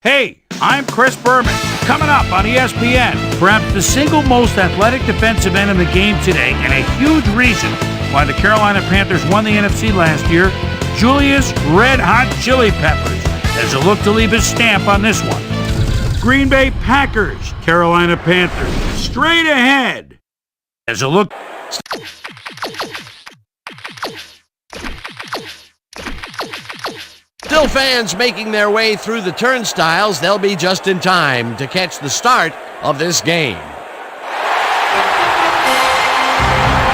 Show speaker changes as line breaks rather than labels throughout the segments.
Hey, I'm Chris Berman. Coming up on ESPN, perhaps the single most athletic defensive end in the game today, and a huge reason why the Carolina Panthers won the NFC last year, Julius Red Hot Chili Peppers has a look to leave his stamp on this one. Green Bay Packers, Carolina Panthers, straight ahead. As a look.
Still fans making their way through the turnstiles. They'll be just in time to catch the start of this game.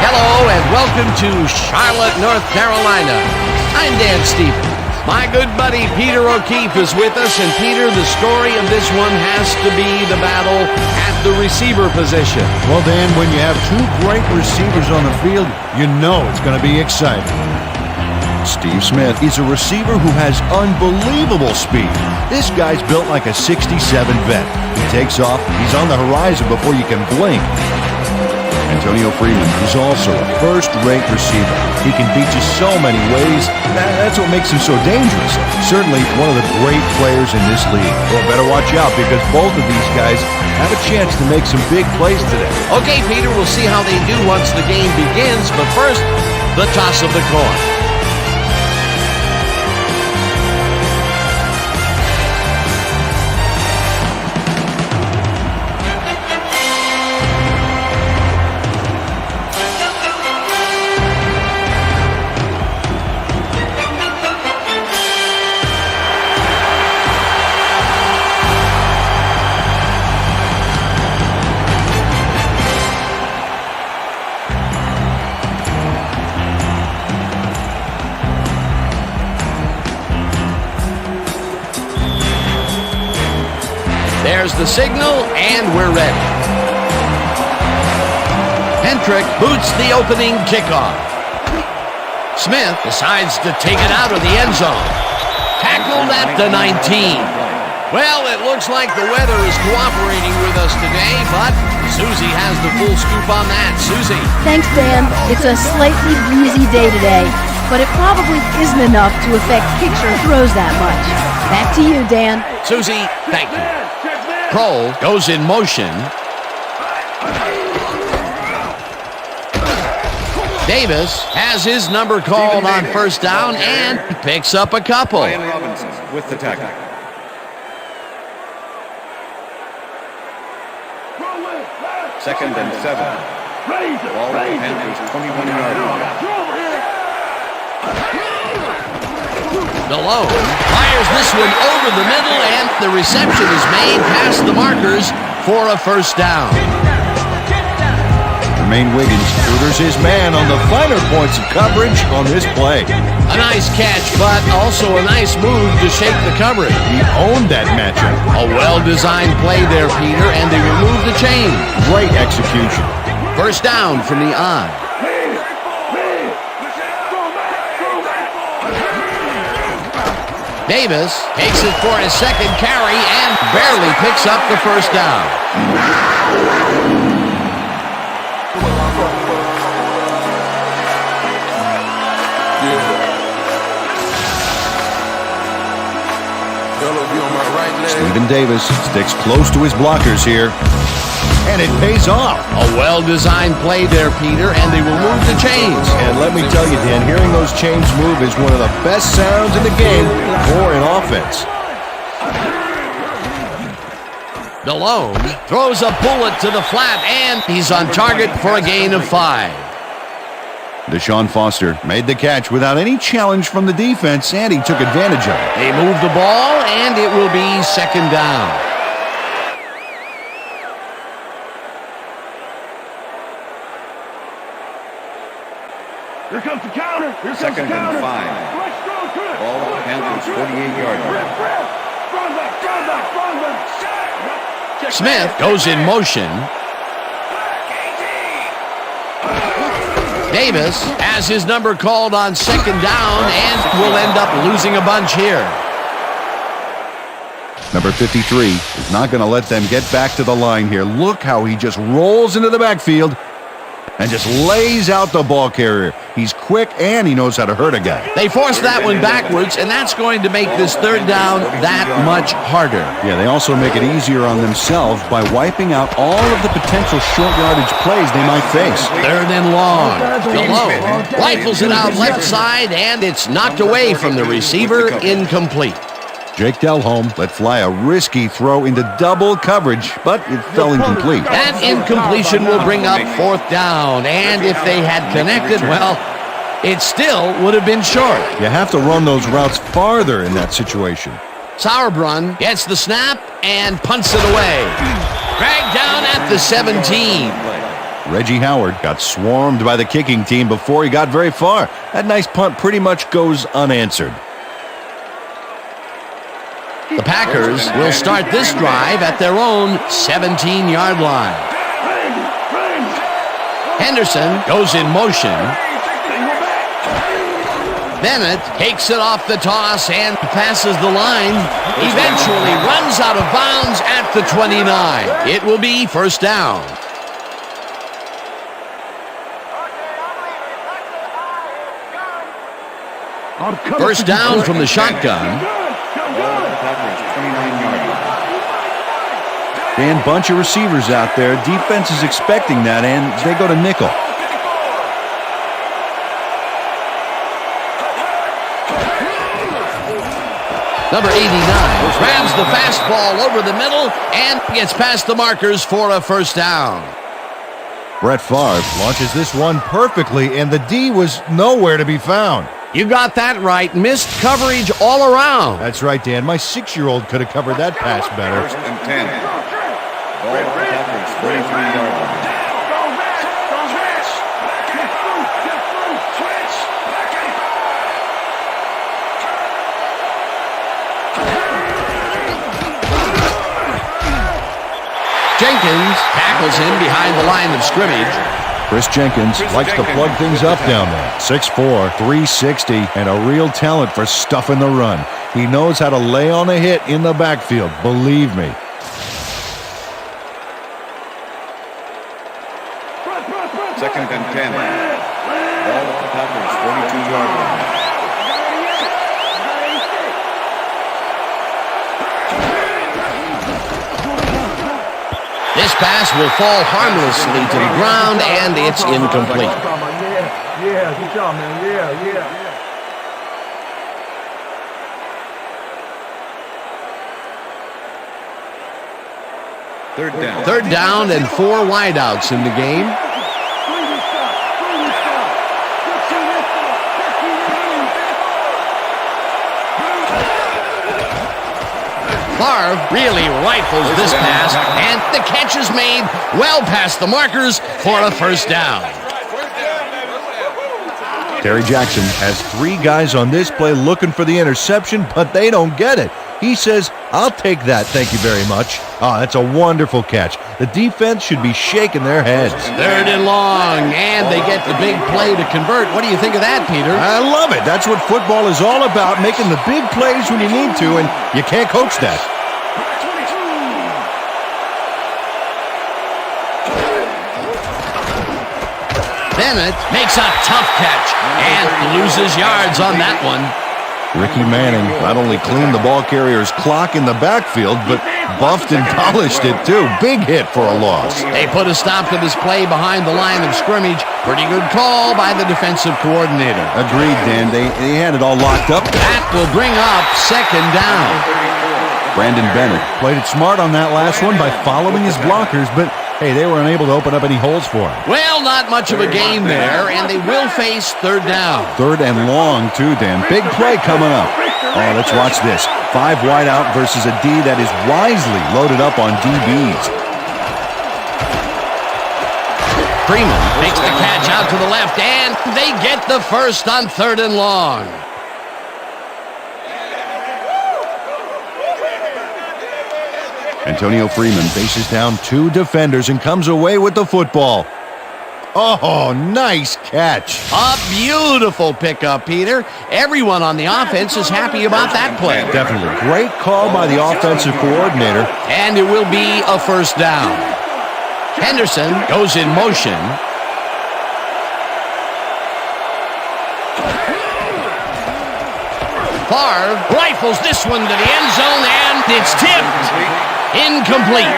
Hello and welcome to Charlotte, North Carolina. I'm Dan Stevens. My good buddy Peter O'Keefe is with us, and Peter, the story of this one has to be the battle at the receiver position.
Well, Dan, when you have two great receivers on the field, you know it's going to be exciting. Steve Smith is a receiver who has unbelievable speed. This guy's built like a 67 vet. He takes off, he's on the horizon before you can blink. Antonio Freeman is also a first-rate receiver. He can beat you so many ways. That's what makes him so dangerous. Certainly one of the great players in this league. Well, better watch out because both of these guys have a chance to make some big plays today.
Okay, Peter, we'll see how they do once the game begins, but first, the toss of the coin. There's the signal, and we're ready. Hendrick boots the opening kickoff. Smith decides to take it out of the end zone. Tackled at the 19. Well, it looks like the weather is cooperating with us today, but Susie has the full scoop on that. Susie.
Thanks, Dan. It's a slightly breezy day today, but it probably isn't enough to affect kicks or throws that much. Back to you, Dan.
Susie, thank you. Kroll goes in motion. Davis has his number called on first down and picks up a couple.
Ryan Robinson with the tackle. Second and 7. Ball at the Panthers' 21-yard line.
Malone fires this one over the middle, and the reception is made past the markers for a first down.
Jermaine Wiggins tutors his man on the finer points of coverage on this play.
A nice catch, but also a nice move to shake the coverage.
He owned that matchup.
A well-designed play there, Peter, and they remove the chain.
Great execution.
First down from the odd. Davis takes it for his second carry and barely picks up the first down.
Stephen Davis sticks close to his blockers here, and it pays off.
A well-designed play there, Peter, and they will move the chains.
And let me tell you, Dan, hearing those chains move is one of the best sounds in the game or in offense.
Malone throws a bullet to the flat, and he's on target for a gain of 5.
Deshaun Foster made the catch without any challenge from the defense, and he took advantage of it.
They move the ball, and it will be second down.
Here comes the counter. Here comes
Second
the counter.
and 5. Ball at the Panthers' 48-yard line.
Smith goes in motion. Davis has his number called on second down and will end up losing a bunch here.
Number 53 is not going to let them get back to the line here. Look how he just rolls into the backfield and just lays out the ball carrier. He's quick and he knows how to hurt a guy.
They force that one backwards, and that's going to make this third down that much harder.
Yeah, they also make it easier on themselves by wiping out all of the potential short yardage plays they might face.
Third and long. Below. Rifles it out left side, and it's knocked away from the receiver. Incomplete.
Jake Delhomme let fly a risky throw into double coverage, but it fell incomplete.
That incompletion will bring up fourth down, and if they had connected, well, it still would have been short.
You have to run those routes farther in that situation.
Sauerbrunn gets the snap and punts it away. Dragged down at the 17.
Reggie Howard got swarmed by the kicking team before he got very far. That nice punt pretty much goes unanswered.
The Packers will start this drive at their own 17-yard line. Henderson goes in motion. Bennett takes it off the toss and passes the line. Eventually runs out of bounds at the 29. It will be first down. First down from the shotgun.
Dan, bunch of receivers out there. Defense is expecting that, and they go to nickel.
Number 89 grabs the fastball over the middle and gets past the markers for a first down.
Brett Favre launches this one perfectly, and the D was nowhere to be found.
You got that right. Missed coverage all around.
That's right, Dan. My 6-year-old could have covered that pass better.
First and 10. Ball at the Packers, 33-yard line.
Jenkins tackles him behind the line of scrimmage.
Chris Jenkins likes to plug things up down there. 6'4", 360, and a real talent for stuffing the run. He knows how to lay on a hit in the backfield, believe me.
Second and 10. Ball at the Packers, 42-yard line.
This pass will fall harmlessly to the ground, and it's incomplete.
Yeah, good job, man. Yeah.
Third down.
Third down and 4 wideouts in the game. Favre really rifles this pass, and the catch is made well past the markers for a first down.
Terry Jackson has 3 guys on this play looking for the interception, but they don't get it. He says, "I'll take that, thank you very much." Oh, that's a wonderful catch. The defense should be shaking their heads.
Third and long, and they get the big play to convert. What do you think of that, Peter?
I love it. That's what football is all about, making the big plays when you need to, and you can't coach that.
Bennett makes a tough catch and loses yards on that one.
Ricky Manning not only cleaned the ball carrier's clock in the backfield, but buffed and polished it too. Big hit for a loss.
They put a stop to this play behind the line of scrimmage. Pretty good call by the defensive coordinator.
Agreed, Dan. They had it all locked up.
That will bring up second down.
Brandon Bennett played it smart on that last one by following his blockers, but hey, they were unable to open up any holes for him.
Well, not much of a game there, and they will face third down.
Third and long, too, Dan. Big play coming up. Oh, let's watch this. 5 wide out versus a D that is wisely loaded up on DBs.
Freeman makes the catch out to the left, and they get the first on third and long.
Antonio Freeman faces down 2 defenders and comes away with the football. Oh, nice catch.
A beautiful pickup, Peter. Everyone on the offense is happy about that play.
Definitely. Great call by the offensive coordinator.
And it will be a first down. Henderson goes in motion. Favre rifles this one to the end zone, and it's tipped. Incomplete.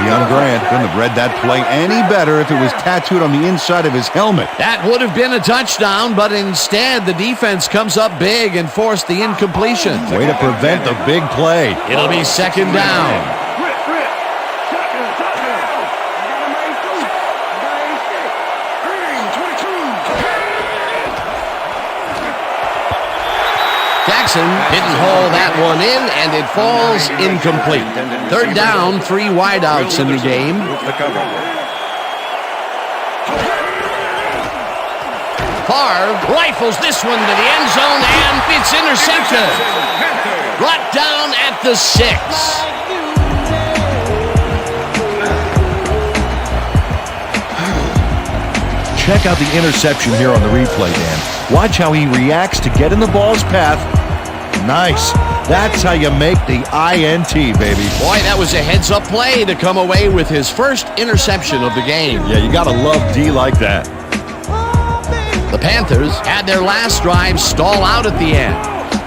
Young Grant couldn't have read that play any better if it was tattooed on the inside of his helmet.
That would have been a touchdown, but instead the defense comes up big and forced the incompletion.
Way to prevent the big play.
It'll be second down. Jackson didn't haul that one in, and it falls incomplete. Third down, 3 wideouts in the game. Favre rifles this one to the end zone, and it's intercepted. Brought down at the 6.
Check out the interception here on the replay, Dan. Watch how he reacts to get in the ball's path. Nice. That's how you make the INT, baby.
Boy, that was a heads-up play to come away with his first interception of the game.
Yeah, you gotta love D like that.
The Panthers had their last drive stall out at the end.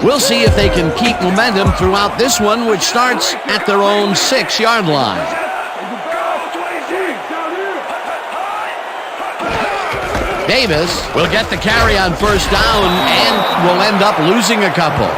We'll see if they can keep momentum throughout this one, which starts at their own 6-yard line. Davis will get the carry on first down and will end up losing a couple.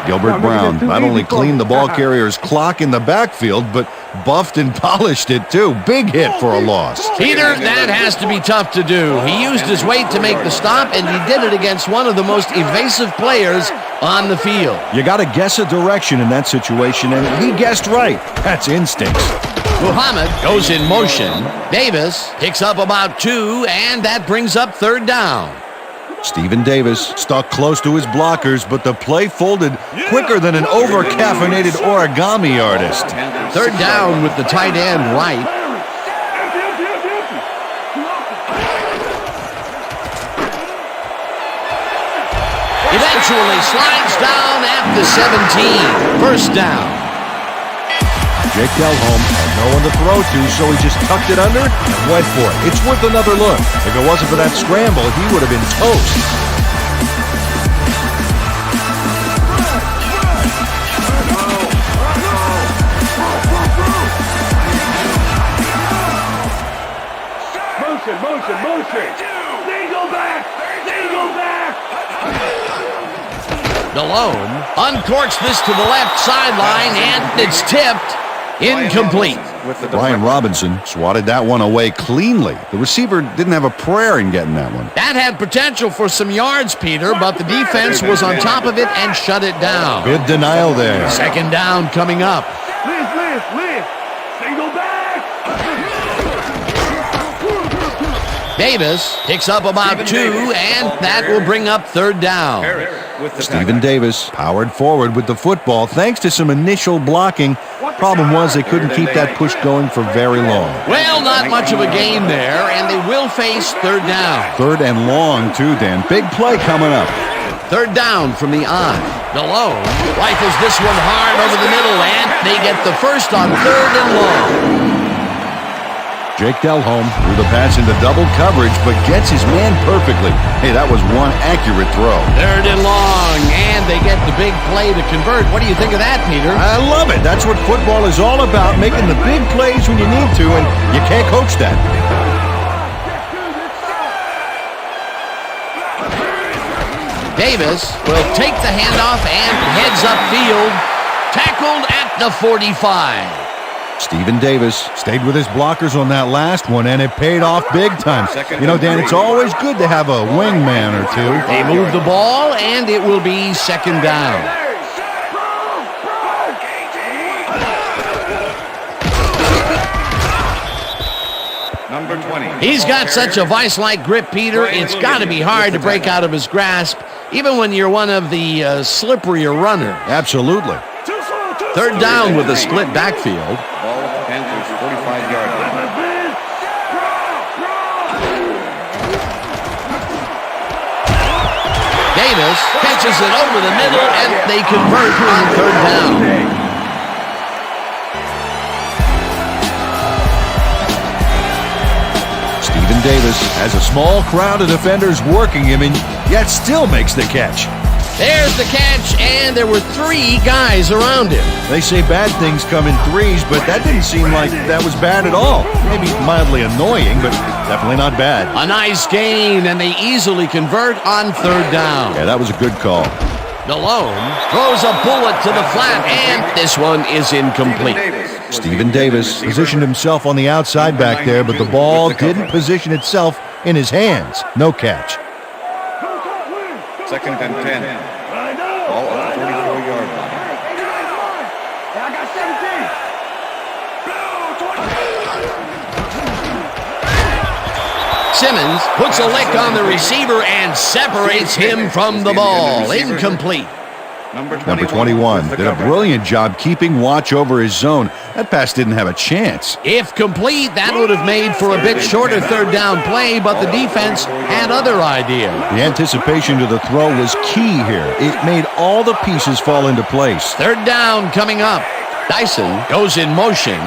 Gilbert Brown not only cleaned the ball carrier's clock in the backfield, but buffed and polished it too. Big hit for a loss.
Peter, that has to be tough to do. He used his weight to make the stop, and he did it against one of the most evasive players on the field.
You got to guess a direction in that situation, and he guessed right. That's instincts.
Muhammad goes in motion. Davis picks up about 2, and that brings up third down.
Stephen Davis stuck close to his blockers, but the play folded quicker than an over-caffeinated origami artist.
Third down with the tight end right. Eventually slides down at the 17. First down.
Jake Delhomme had no one to throw to, so he just tucked it under and went for it. It's worth another look. If it wasn't for that scramble, he would have been toast.
Motion. Single back.
Delhomme uncorks this to the left sideline, and it's tipped. Incomplete.
Brian Robinson swatted that one away cleanly. The receiver didn't have a prayer in getting that one.
That had potential for some yards, Peter, but the defense was on top of it and shut it down.
Good denial there.
Second down coming up.
Liz. Single back.
Davis picks up about 2, and that will bring up third down.
Stephen Davis powered forward with the football thanks to some initial blocking. Problem was they couldn't keep that push going for very long.
Well, not much of a gain there, and they will face third down.
Third and long, too, Dan. Big play coming up.
Third down from the eye. Delhomme rifles this one hard over the middle, and they get the first on third and long.
Jake Delhomme threw the pass into double coverage, but gets his man perfectly. Hey, that was one accurate throw.
Third and long, and they get the big play to convert. What do you think of that, Peter?
I love it. That's what football is all about, making the big plays when you need to, and you can't coach that.
Davis will take the handoff and heads upfield, tackled at the 45.
Stephen Davis stayed with his blockers on that last one, and it paid off big time. You know, Dan, it's always good to have a wingman or two.
They move the ball, and it will be second down.
Number 20.
He's got such a vice-like grip, Peter. It's got to be hard to break out of his grasp, even when you're one of the slipperier runners.
Absolutely.
Third down with a split backfield.
Ball at the Panthers' 45-yard line.
Davis catches it over the middle, and they convert on third down.
Stephen Davis has a small crowd of defenders working him, and yet still makes the catch.
There's the catch, and there were 3 guys around him.
They say bad things come in threes, but that didn't seem like that was bad at all. Maybe mildly annoying, but definitely not bad.
A nice gain, and they easily convert on 3rd down.
Yeah, that was a good call.
Malone throws a bullet to the flat, and this one is incomplete.
Stephen Davis positioned himself on the outside back there, but the ball didn't position itself in his hands. No catch.
2nd and 10. Ball at the 44-yard line.
I got 17.
Simmons puts a lick on the receiver and separates him from the ball. Incomplete.
Number
Number 21 did a brilliant job keeping watch over his zone. That pass didn't have a chance.
If complete, that would have made for a bit shorter 3rd down play, but the defense had other ideas.
The anticipation to the throw was key here. It made all the pieces fall into place.
3rd down coming up. Dyson goes in motion.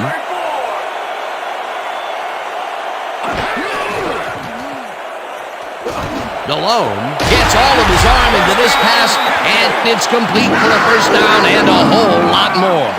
Malone gets all of his arm into this pass, and it's complete for a 1st down and a whole lot more.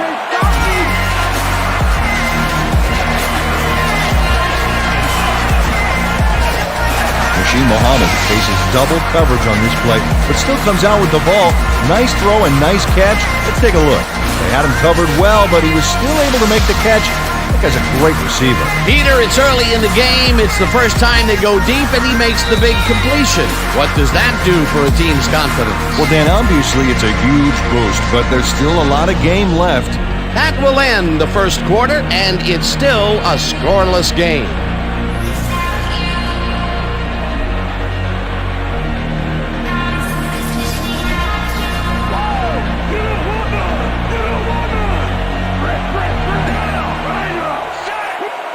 Rasheed Muhammad faces double coverage on this play, but still comes out with the ball. Nice throw and nice catch. Let's take a look. They had him covered well, but he was still able to make the catch. That guy's a great receiver.
Peter, it's early in the game. It's the first time they go deep, and he makes the big completion. What does that do for a team's confidence?
Well, Dan, obviously it's a huge boost, but there's still a lot of game left.
That will end the 1st quarter, and it's still a scoreless game.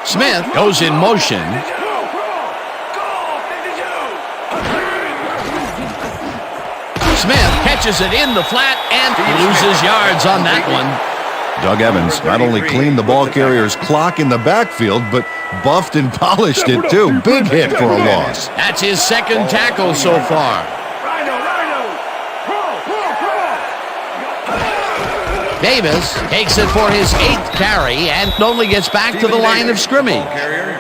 Smith goes in motion. Smith catches it in the flat and loses yards on that one.
Doug Evans not only cleaned the ball carrier's clock in the backfield, but buffed and polished it too. Big hit for a loss.
That's his 2nd tackle so far. Davis takes it for his 8th carry and only gets back to the line of scrimmage.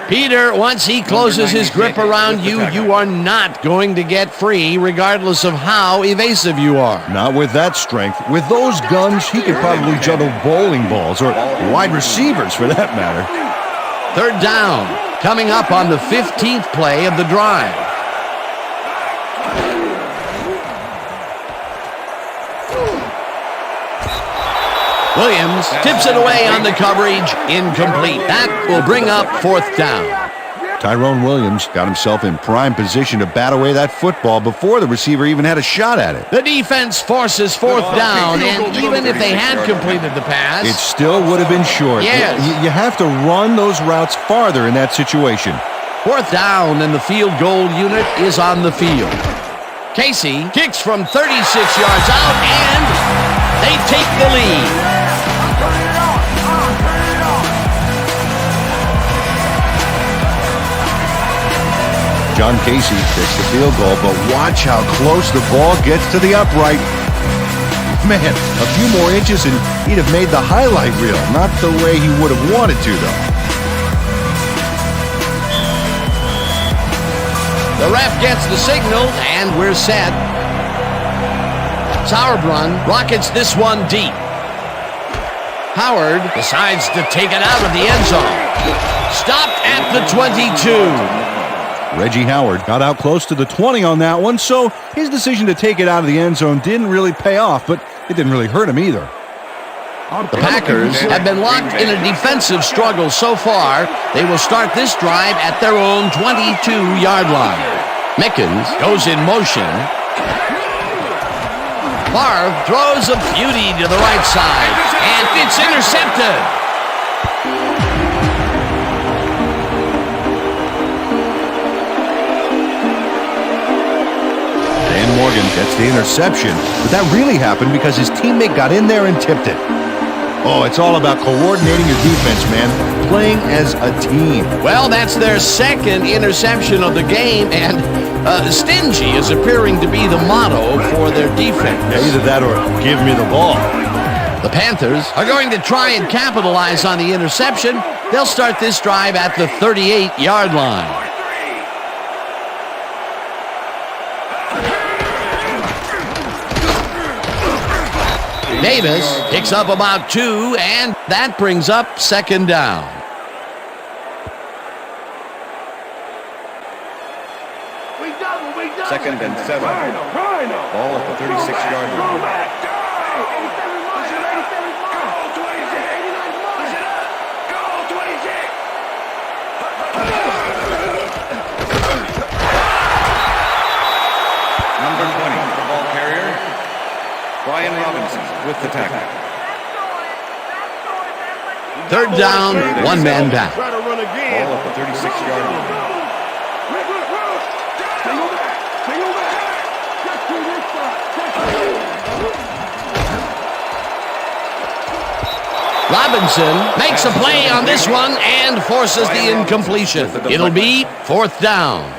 Peter, once he closes his grip around you, you are not going to get free regardless of how evasive you are.
Not with that strength. With those guns, he could probably juggle bowling balls or wide receivers for that matter.
3rd down, coming up on the 15th play of the drive. Williams tips it away on the coverage. Incomplete. That will bring up 4th down.
Tyrone Williams got himself in prime position to bat away that football before the receiver even had a shot at it.
The defense forces 4th down, and even if they had completed the pass,
it still would have been short.
Yes.
You have to run those routes farther in that situation.
4th down, and the field goal unit is on the field. Casey kicks from 36 yards out, and they take the lead.
John Casey takes the field goal, but watch how close the ball gets to the upright. Man, a few more inches and he'd have made the highlight reel. Not the way he would have wanted to, though.
The ref gets the signal, and we're set. Sauerbrunn rockets this one deep. Howard decides to take it out of the end zone. Stopped at the 22.
Reggie Howard got out close to the 20 on that one, so his decision to take it out of the end zone didn't really pay off, but it didn't really hurt him either.
The Packers have been locked in a defensive struggle so far. They will start this drive at their own 22-yard line. Mickens goes in motion. Favre throws a beauty to the right side, and it's intercepted.
Morgan gets the interception, but that really happened because his teammate got in there and tipped it. Oh, it's all about coordinating your defense, man. Playing as a team.
Well, that's their 2nd interception of the game, and Stingy is appearing to be the motto for their defense.
Yeah, either that or give me the ball.
The Panthers are going to try and capitalize on the interception. They'll start this drive at the 38-yard line. Davis picks up about 2, and that brings up second down.
Second and 7. Ball at the 36-yard line. Number 20, the ball carrier, Brian Robinson with the tackle.
Third down, one man back.
Ball at the 36-yard line.
Robinson makes a play on this one and forces the incompletion. It'll be fourth down.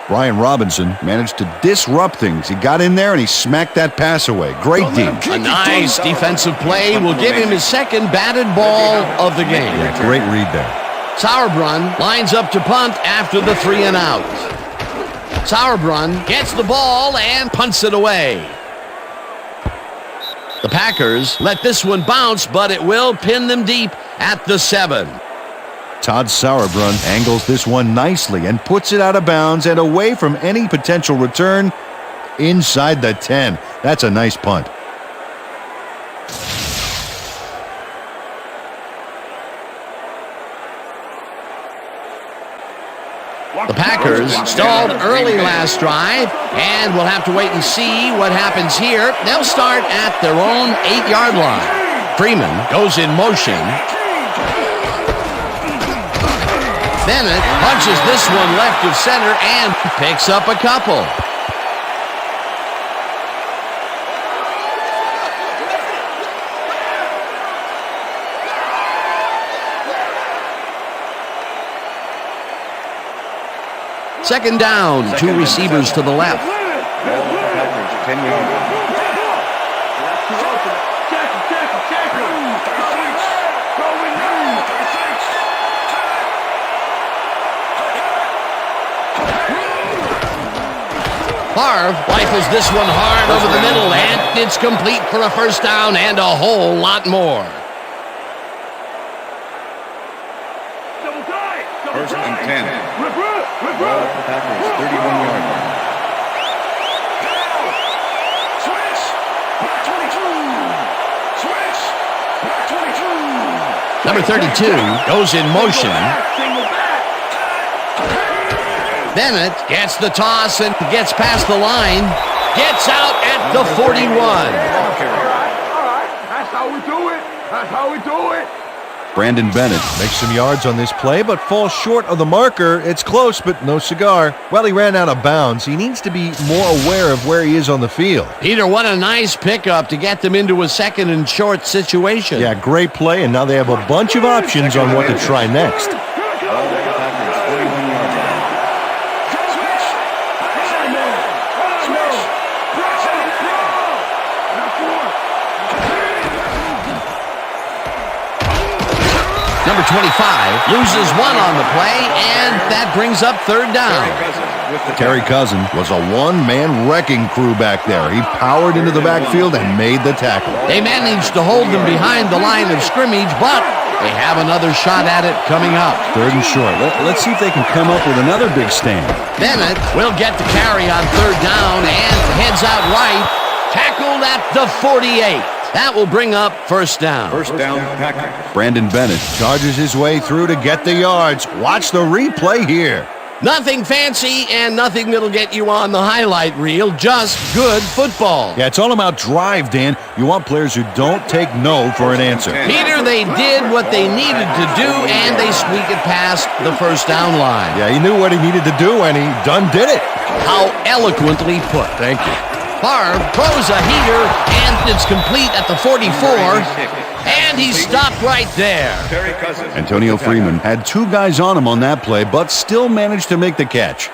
Brian Robinson managed to disrupt things. He got in there and he smacked that pass away. Great D.
A nice defensive play will give him his second batted ball of the game.
Yeah, great read there.
Sauerbrunn lines up to punt after the 3 and out. Sauerbrunn gets the ball and punts it away. The Packers let this one bounce, but it will pin them deep at the 7.
Todd Sauerbrunn angles this one nicely and puts it out of bounds and away from any potential return inside the 10. That's a nice punt.
The Packers stalled early last drive, and we'll have to wait and see what happens here. They'll start at their own 8-yard line. Freeman goes in motion. Bennett punches this one left of center and picks up a couple. Second down, 2 receivers to the left.
Packers, 10 yards.
Favre rifles this one hard over the middle, and it's complete for a first down and a whole lot more.
First and 10. Ball at the Packers, 31-yard line.
Number 32 goes in motion. Bennett gets the toss and gets past the line. Gets out at the 41.
All right. That's how we do it. That's how we do it.
Brandon Bennett makes some yards on this play, but falls short of the marker. It's close, but no cigar. Well, he ran out of bounds. He needs to be more aware of where he is on the field.
Peter, what a nice pickup to get them into a second and short situation.
Yeah, great play, and now they have a bunch of options on what to try next.
Ball at the Packers, 41-yard line.
Number 25 loses one on the play, and that brings up third down.
Terry Cousin was a one-man wrecking crew back there. He powered into the backfield and made the tackle.
They managed to hold them behind the line of scrimmage, but they have another shot at it coming up.
Third and short. Let's see if they can come up with another big stand.
Bennett will get the carry on third down and heads out right. Tackled at the 48. That will bring up first down.
First down, Packers.
Brandon Bennett charges his way through to get the yards. Watch the replay here.
Nothing fancy and nothing that'll get you on the highlight reel, just good football.
Yeah, it's all about drive, Dan. You want players who don't take no for an answer.
Peter, they did what they needed to do, and they squeak it past the first down line.
Yeah, he knew what he needed to do, and he done did it.
How eloquently put.
Thank you.
Favre throws a heater, and it's complete at the 44, and he stopped right there.
Antonio Freeman had 2 guys on him on that play, but still managed to make the catch.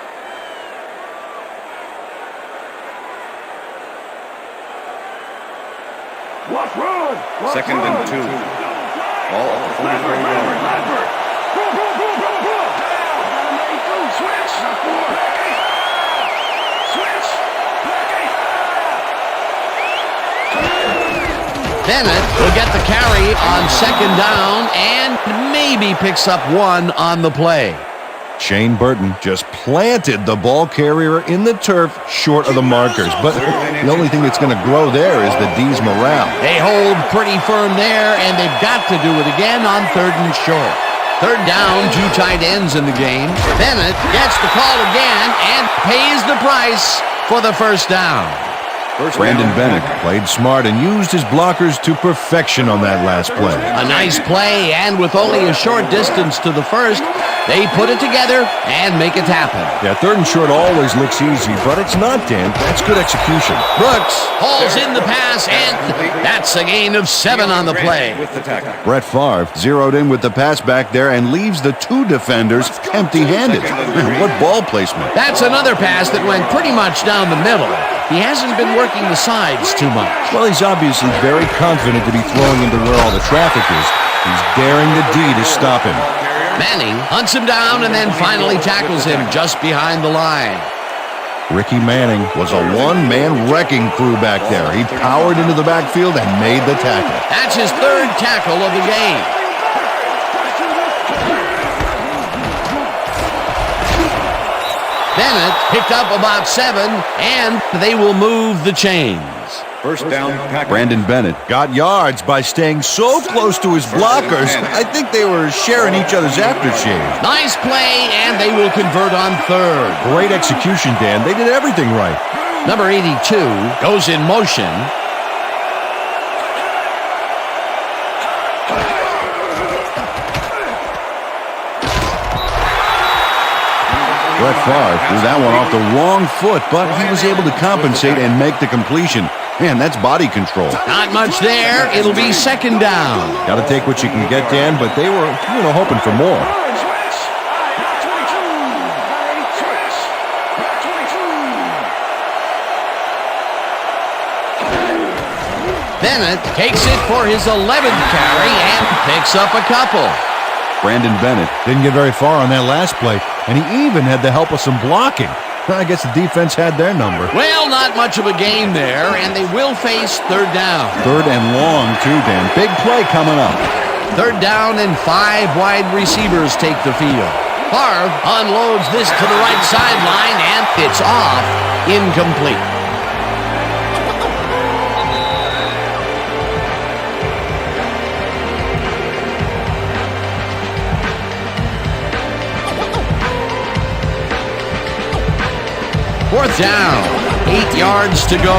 Second and 2. Ball at the 44-yard line.
Bennett will get the carry on second down and maybe picks up one on the play.
Shane Burton just planted the ball carrier in the turf short of the markers. But the only thing that's going to grow there is the D's morale.
They hold pretty firm there, and they've got to do it again on third and short. Third down, 2 tight ends in the game. Bennett gets the call again and pays the price for the first down.
Brandon Bennett played smart and used his blockers to perfection on that last play.
A nice play, and with only a short distance to the first, they put it together and make it happen.
Yeah, third and short always looks easy, but it's not, Dan. That's good execution.
Brooks hauls in the pass, and that's a gain of 7 on the play.
Brett Favre zeroed in with the pass back there and leaves the 2 defenders empty-handed. What ball placement.
That's another pass that went pretty much down the middle. He hasn't been working the sides too much.
Well, he's obviously very confident to be throwing into where all the traffic is. He's daring the D to stop him.
Manning hunts him down and then finally tackles him just behind the line.
Ricky Manning was a one-man wrecking crew back there. He powered into the backfield and made the tackle.
That's his 3rd tackle of the game. Bennett picked up about 7, and they will move the chains.
First down, Packers.
Brandon Bennett got yards by staying so close to his blockers. I think they were sharing each other's aftershave.
Nice play, and they will convert on 3rd.
Great execution, Dan. They did everything right.
Number 82 goes in motion.
Brett Favre threw that one off the wrong foot, but he was able to compensate and make the completion. Man, that's body control.
Not much there. It'll be second down.
Got to take what you can get, Dan, but they were, hoping for more.
Bennett takes it for his 11th carry and picks up a couple.
Brandon Bennett didn't get very far on that last play, and he even had the help of some blocking. I guess the defense had their number.
Well, not much of a game there, and they will face third down.
Third and long, too, Dan. Big play coming up.
Third down and 5 wide receivers take the field. Favre unloads this to the right sideline, and it's off, incomplete. Fourth down, 8 yards to go.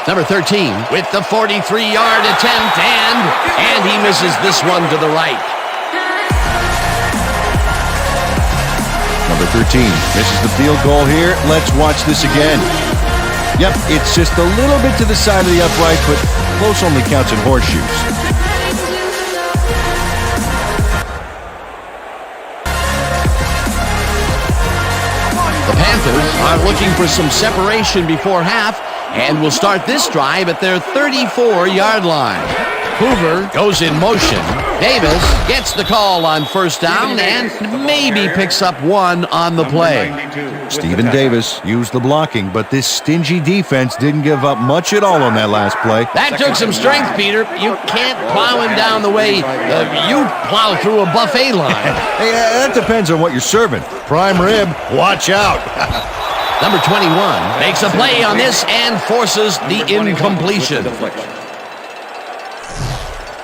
Number 13 with the 43-yard attempt, and he misses this one to the right.
Number 13 misses the field goal here. Let's watch this again. Yep, it's just a little bit to the side of the upright, but close only counts in horseshoes.
The Panthers are looking for some separation before half and will start this drive at their 34-yard line. Hoover goes in motion. Davis gets the call on first down and maybe picks up 1 on the play.
Stephen Davis used the blocking, but this stingy defense didn't give up much at all on that last play.
That took some strength, Peter. You can't plow him down the way you plow through a buffet line.
Hey, that depends on what you're serving. Prime rib, watch out.
Number 21 makes a play on this and forces the incompletion.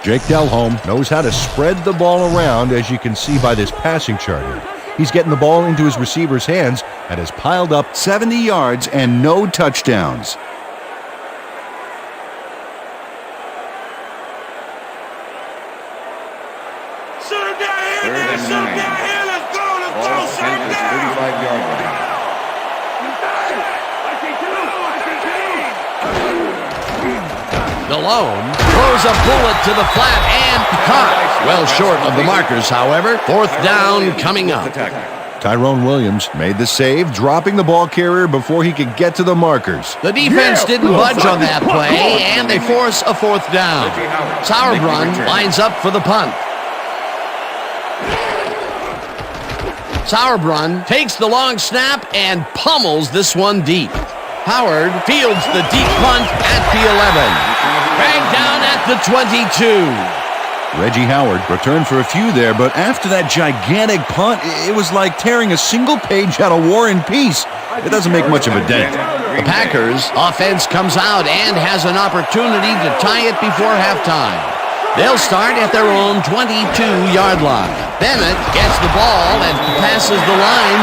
Jake Delhomme knows how to spread the ball around, as you can see by this passing chart here. He's getting the ball into his receiver's hands and has piled up 70 yards and no touchdowns.
Third and 9. Ball at the 35-yard line.
Delhomme throws a bullet to the flat and caught. Well short of the markers, however. Fourth down coming up.
Tyrone Williams made the save, dropping the ball carrier before he could get to the markers.
The defense didn't budge on that play, and they force a fourth down. Sauerbrunn lines up for the punt. Sauerbrunn takes the long snap and pummels this one deep. Howard fields the deep punt at the 11. Dragged down at the 22.
Reggie Howard returned for a few there, but after that gigantic punt, it was like tearing a single page out of War and Peace. It doesn't make much of a dent.
The Packers' offense comes out and has an opportunity to tie it before halftime. They'll start at their own 22-yard line. Bennett gets the ball and passes the line.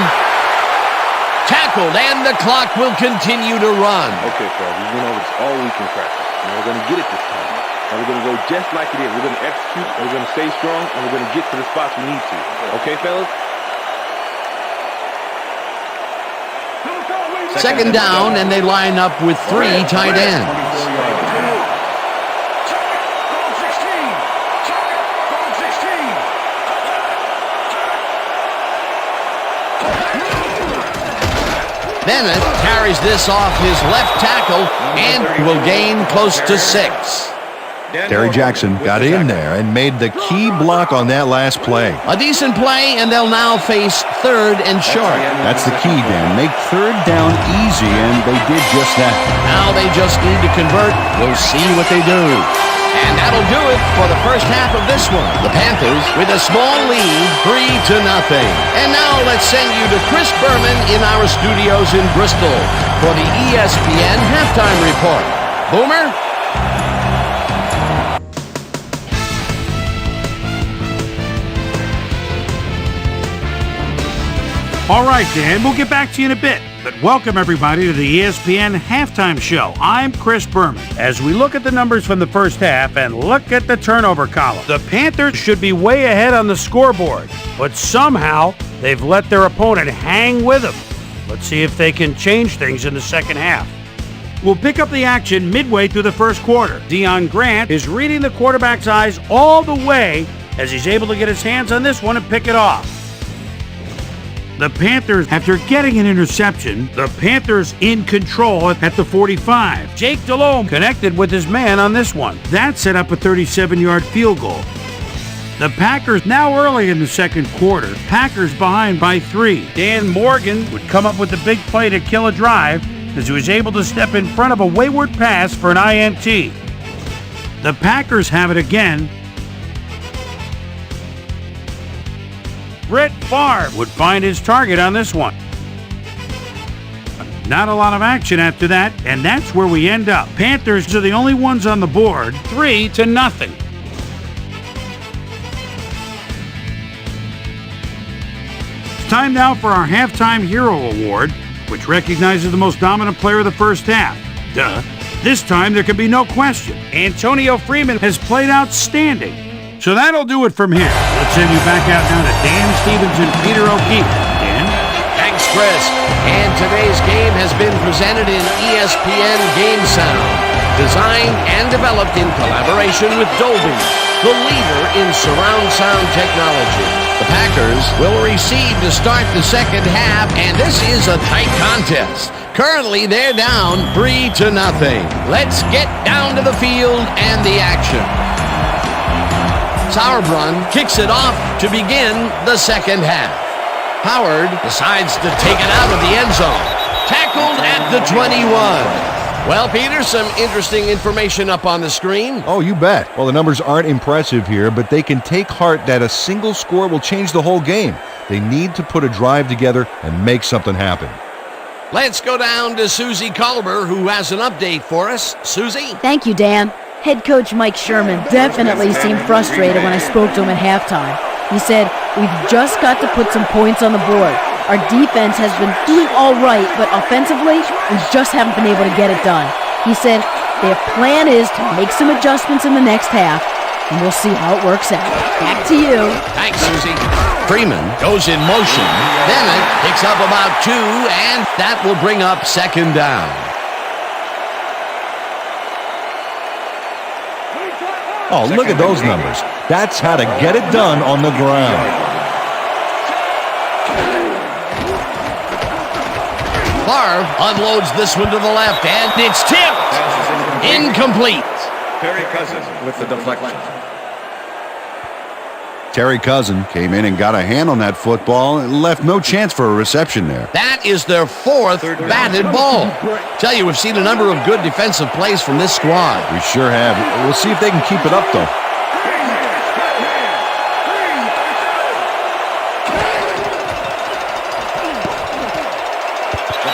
Tackled, and the clock will continue to run.
Okay, fellas, we went over this all week in practice. And we're going to get it this time. And we're going to go just like it is. We're going to execute, and we're going to stay strong, and we're going to get to the spots we need to. Okay, fellas?
Second down, and they line up with three tight ends. Bennett carries this off his left tackle and will gain close to 6.
Terry Jackson got in there and made the key block on that last play.
A decent play, and they'll now face 3rd and short.
That's the key, Dan. Make 3rd down easy, and they did just that.
Now they just need to convert. We'll see what they do. And that'll do it for the first half of this one. The Panthers with a small lead, 3-0. And now let's send you to Chris Berman in our studios in Bristol for the ESPN Halftime Report. Boomer?
All right, Dan, we'll get back to you in a bit. But welcome, everybody, to the ESPN Halftime Show. I'm Chris Berman. As we look at the numbers from the first half and look at the turnover column, the Panthers should be way ahead on the scoreboard, but somehow they've let their opponent hang with them. Let's see if they can change things in the second half. We'll pick up the action midway through the first quarter. Deion Grant is reading the quarterback's eyes all the way as he's able to get his hands on this one and pick it off. The Panthers, after getting an interception, the Panthers in control at the 45. Jake Delhomme connected with his man on this one. That set up a 37-yard field goal. The Packers now early in the second quarter. Packers behind by 3. Dan Morgan would come up with the big play to kill a drive as he was able to step in front of a wayward pass for an INT. The Packers have it again. Brett Favre would find his target on this one. Not a lot of action after that, and that's where we end up. Panthers are the only ones on the board, 3-0. It's time now for our Halftime Hero Award, which recognizes the most dominant player of the first half. Duh. This time there can be no question. Antonio Freeman has played outstanding. So that'll do it from here. Let's send you back out now to Dan Stevens and Peter O'Keefe. Dan?
Thanks, Chris. And today's game has been presented in ESPN Game Sound, designed and developed in collaboration with Dolby, the leader in surround sound technology. The Packers will receive to start the second half, and this is a tight contest. Currently, they're down 3-0. Let's get down to the field and the action. Sauerbrunn kicks it off to begin the second half. Howard decides to take it out of the end zone. Tackled at the 21. Well, Peter, some interesting information up on the screen.
Oh, you bet. Well, the numbers aren't impressive here, but they can take heart that a single score will change the whole game. They need to put a drive together and make something happen.
Let's go down to Susie Culber, who has an update for us. Susie?
Thank you, Dan. Head coach Mike Sherman definitely seemed frustrated when I spoke to him at halftime. He said, "We've just got to put some points on the board. Our defense has been doing all right, but offensively, we just haven't been able to get it done." He said, "Their plan is to make some adjustments in the next half, and we'll see how it works out." Back to you.
Thanks, Susie. Freeman goes in motion. Bennett picks up about 2, and that will bring up second down.
Oh, look at those numbers. That's how to get it done on the ground.
Favre unloads this one to the left, and it's tipped. Incomplete.
Terry Cousins with the deflection.
Terry Cousin came in and got a hand on that football and left no chance for a reception there.
That is their fourth batted ball. Tell you, we've seen a number of good defensive plays from this squad.
We sure have. We'll see if they can keep it up, though.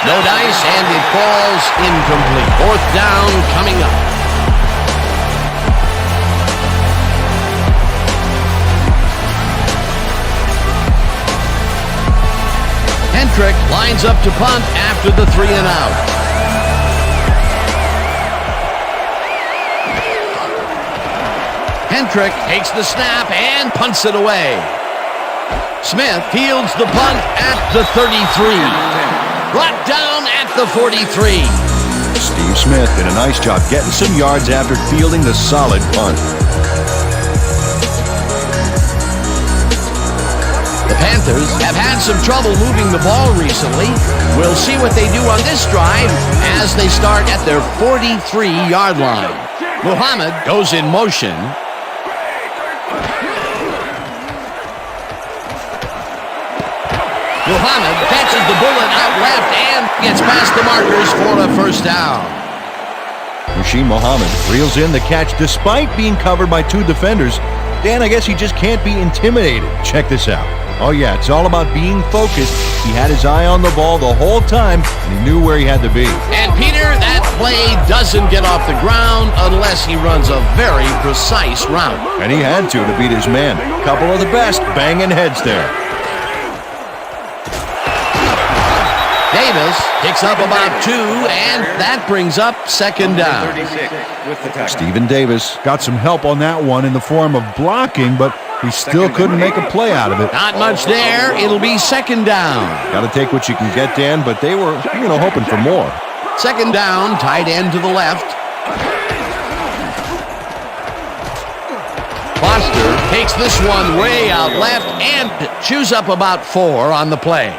No dice, and it falls incomplete. Fourth down coming up. Hendrick lines up to punt after the 3 and out. Hendrick takes the snap and punts it away. Smith fields the punt at the 33. Brought down at the 43.
Steve Smith did a nice job getting some yards after fielding the solid punt.
The Panthers have had some trouble moving the ball recently. We'll see what they do on this drive as they start at their 43-yard line. Muhammad goes in motion. Muhammad catches the bullet out left and gets past the markers for a first down.
Rasheed Muhammad reels in the catch despite being covered by 2 defenders. Dan, I guess he just can't be intimidated. Check this out. Oh, yeah, it's all about being focused. He had his eye on the ball the whole time, and he knew where he had to be.
And, Peter, that play doesn't get off the ground unless he runs a very precise route.
And he had to beat his man. Couple of the best banging heads there.
Davis picks up about 2, and that brings up second down.
Stephen Davis got some help on that one in the form of blocking, but he still couldn't make a play out of it.
Not much there. It'll be second down.
Got to take what you can get, Dan, but they were, hoping for more.
Second down, tight end to the left. Foster takes this one way out left and chews up about 4 on the play.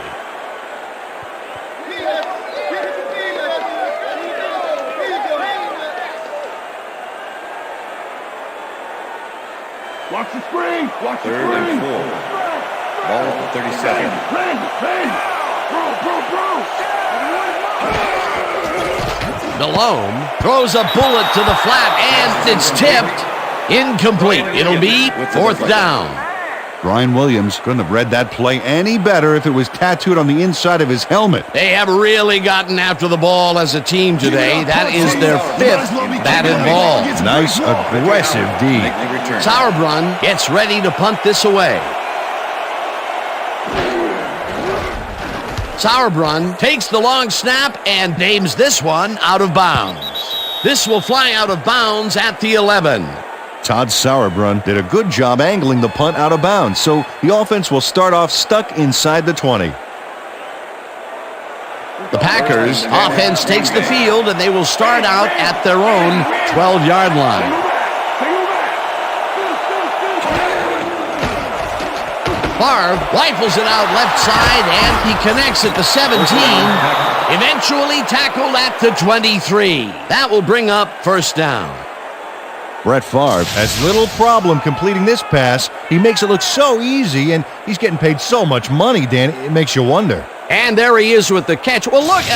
Watch the screen. Watch the screen.
3rd and 4. Ball at the 37.
Delhomme throws a bullet to the flat, and it's tipped. Incomplete. It'll be fourth down.
Brian Williams couldn't have read that play any better if it was tattooed on the inside of his helmet.
They have really gotten after the ball as a team today. That is their 5th batted ball.
Nice, aggressive D.
Sauerbrunn gets ready to punt this away. Sauerbrunn takes the long snap and aims this one out of bounds. This will fly out of bounds at the 11.
Todd Sauerbrunn did a good job angling the punt out of bounds, so the offense will start off stuck inside the 20.
The Packers' offense takes the field, and they will start out at their own 12-yard line. Favre rifles it out left side, and he connects at the 17, eventually tackled at the 23. That will bring up first down.
Brett Favre has little problem completing this pass. He makes it look so easy, and he's getting paid so much money, Dan, it makes you wonder.
And there he is with the catch. Well, look,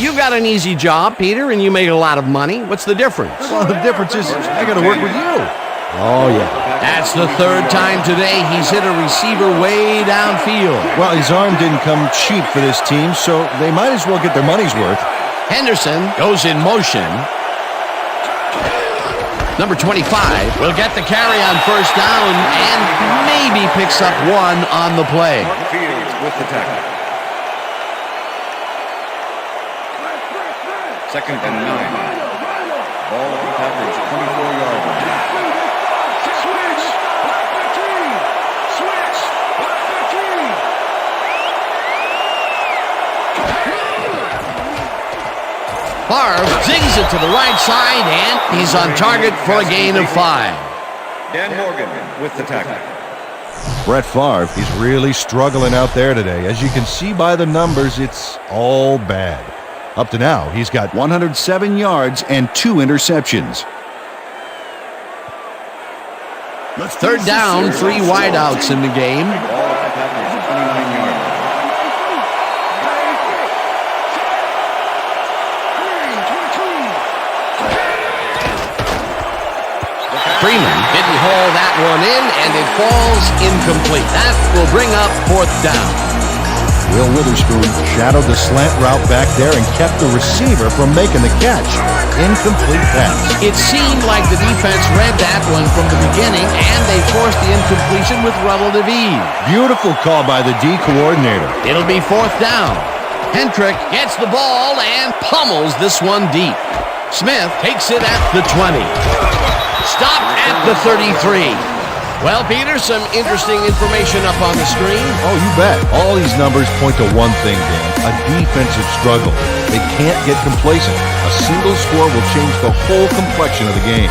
you've got an easy job, Peter, and you make a lot of money. What's the difference?
Well, the difference is I got to work with you.
Oh, yeah. That's the 3rd time today he's hit a receiver way downfield.
Well, his arm didn't come cheap for this team, so they might as well get their money's worth.
Henderson goes in motion. Number 25 will get the carry on first down and maybe picks up 1 on the play.
Fields with the tackle. 2nd and 9. Ball at the Packers 24-yard line.
Favre zings it to the right side, and he's on target for a gain of 5.
Dan Morgan with the tackle.
Brett Favre, he's really struggling out there today. As you can see by the numbers, it's all bad. Up to now, he's got 107 yards and 2 interceptions.
Third down, 3 wideouts in the game. Freeman didn't haul that one in, and it falls incomplete. That will bring up 4th down.
Will Witherspoon shadowed the slant route back there and kept the receiver from making the catch. Incomplete pass.
It seemed like the defense read that one from the beginning, and they forced the incompletion with relative ease.
Beautiful call by the D coordinator.
It'll be 4th down. Hendrick gets the ball and pummels this one deep. Smith takes it at the 20. Stopped at the 33. Well, Peter, some interesting information up on the screen.
Oh, you bet. All these numbers point to one thing, Dan. A defensive struggle. They can't get complacent. A single score will change the whole complexion of the game.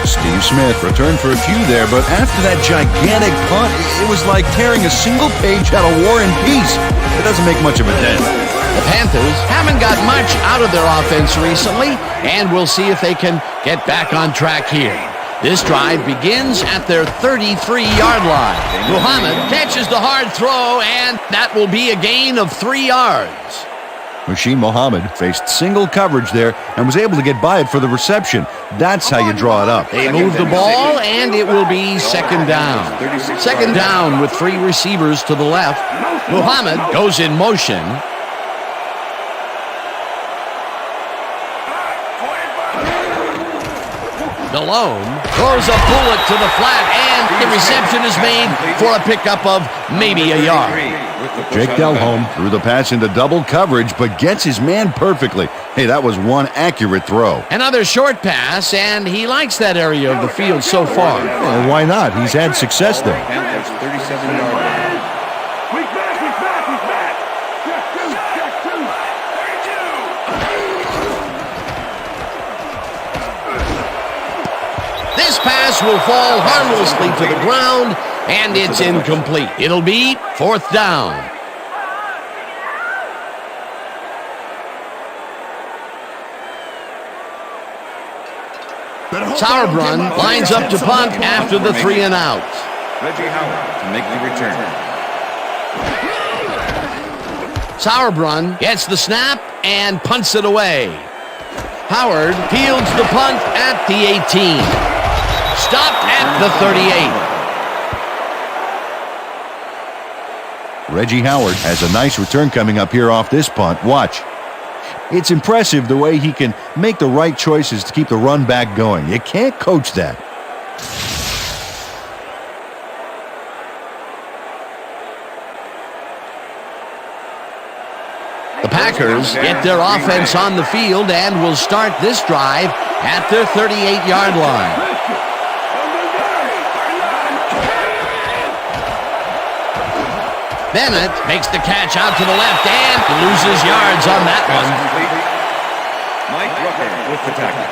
Steve Smith returned for a few there, but after that gigantic punt, it was like tearing a single page out of War and Peace. It doesn't make much of a dent.
The Panthers haven't got much out of their offense recently, and we'll see if they can get back on track here. This drive begins at their 33-yard line. Muhammad catches the hard throw, and that will be a gain of 3 yards.
Rasheed Muhammad faced single coverage there and was able to get by it for the reception. That's how you draw it up.
They move the ball, and it will be 2nd down. 2nd down with 3 receivers to the left. Muhammad goes in motion. Malone throws a bullet to the flat, and the reception is made for a pickup of maybe a yard.
Jake Delhomme threw the pass into double coverage, but gets his man perfectly. Hey, that was one accurate throw.
Another short pass, and he likes that area of the field so far.
Well, why not? He's had success there.
Panthers 37-yard line.
Weak back, weak back, weak back. Check two.
This pass will fall harmlessly to the ground, and it's incomplete. It'll be 4th down. Sauerbrunn lines up to punt after the 3 and out.
Reggie Howard to make the return.
Sauerbrunn gets the snap and punts it away. Howard fields the punt at the 18. Stopped at the 38.
Reggie Howard has a nice return coming up here off this punt. Watch. It's impressive the way he can make the right choices to keep the run back going. You can't coach that.
The Packers get their offense on the field and will start this drive at their 38-yard line. Bennett makes the catch out to the left and loses yards on that one.
Mike Rucker with the tackle.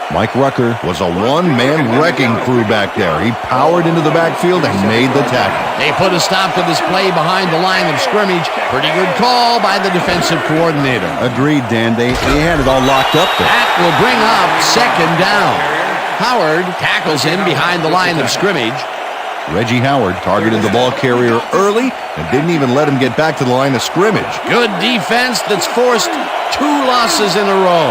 Mike Rucker was a one-man wrecking crew back there. He powered into the backfield and made the tackle.
They put a stop to this play behind the line of scrimmage. Pretty good call by the defensive coordinator.
Agreed, Dan. They had it all locked up there.
That will bring up 2nd down. Howard tackles him behind the line of scrimmage.
Reggie Howard targeted the ball carrier early and didn't even let him get back to the line of scrimmage.
Good defense that's forced 2 losses in a row.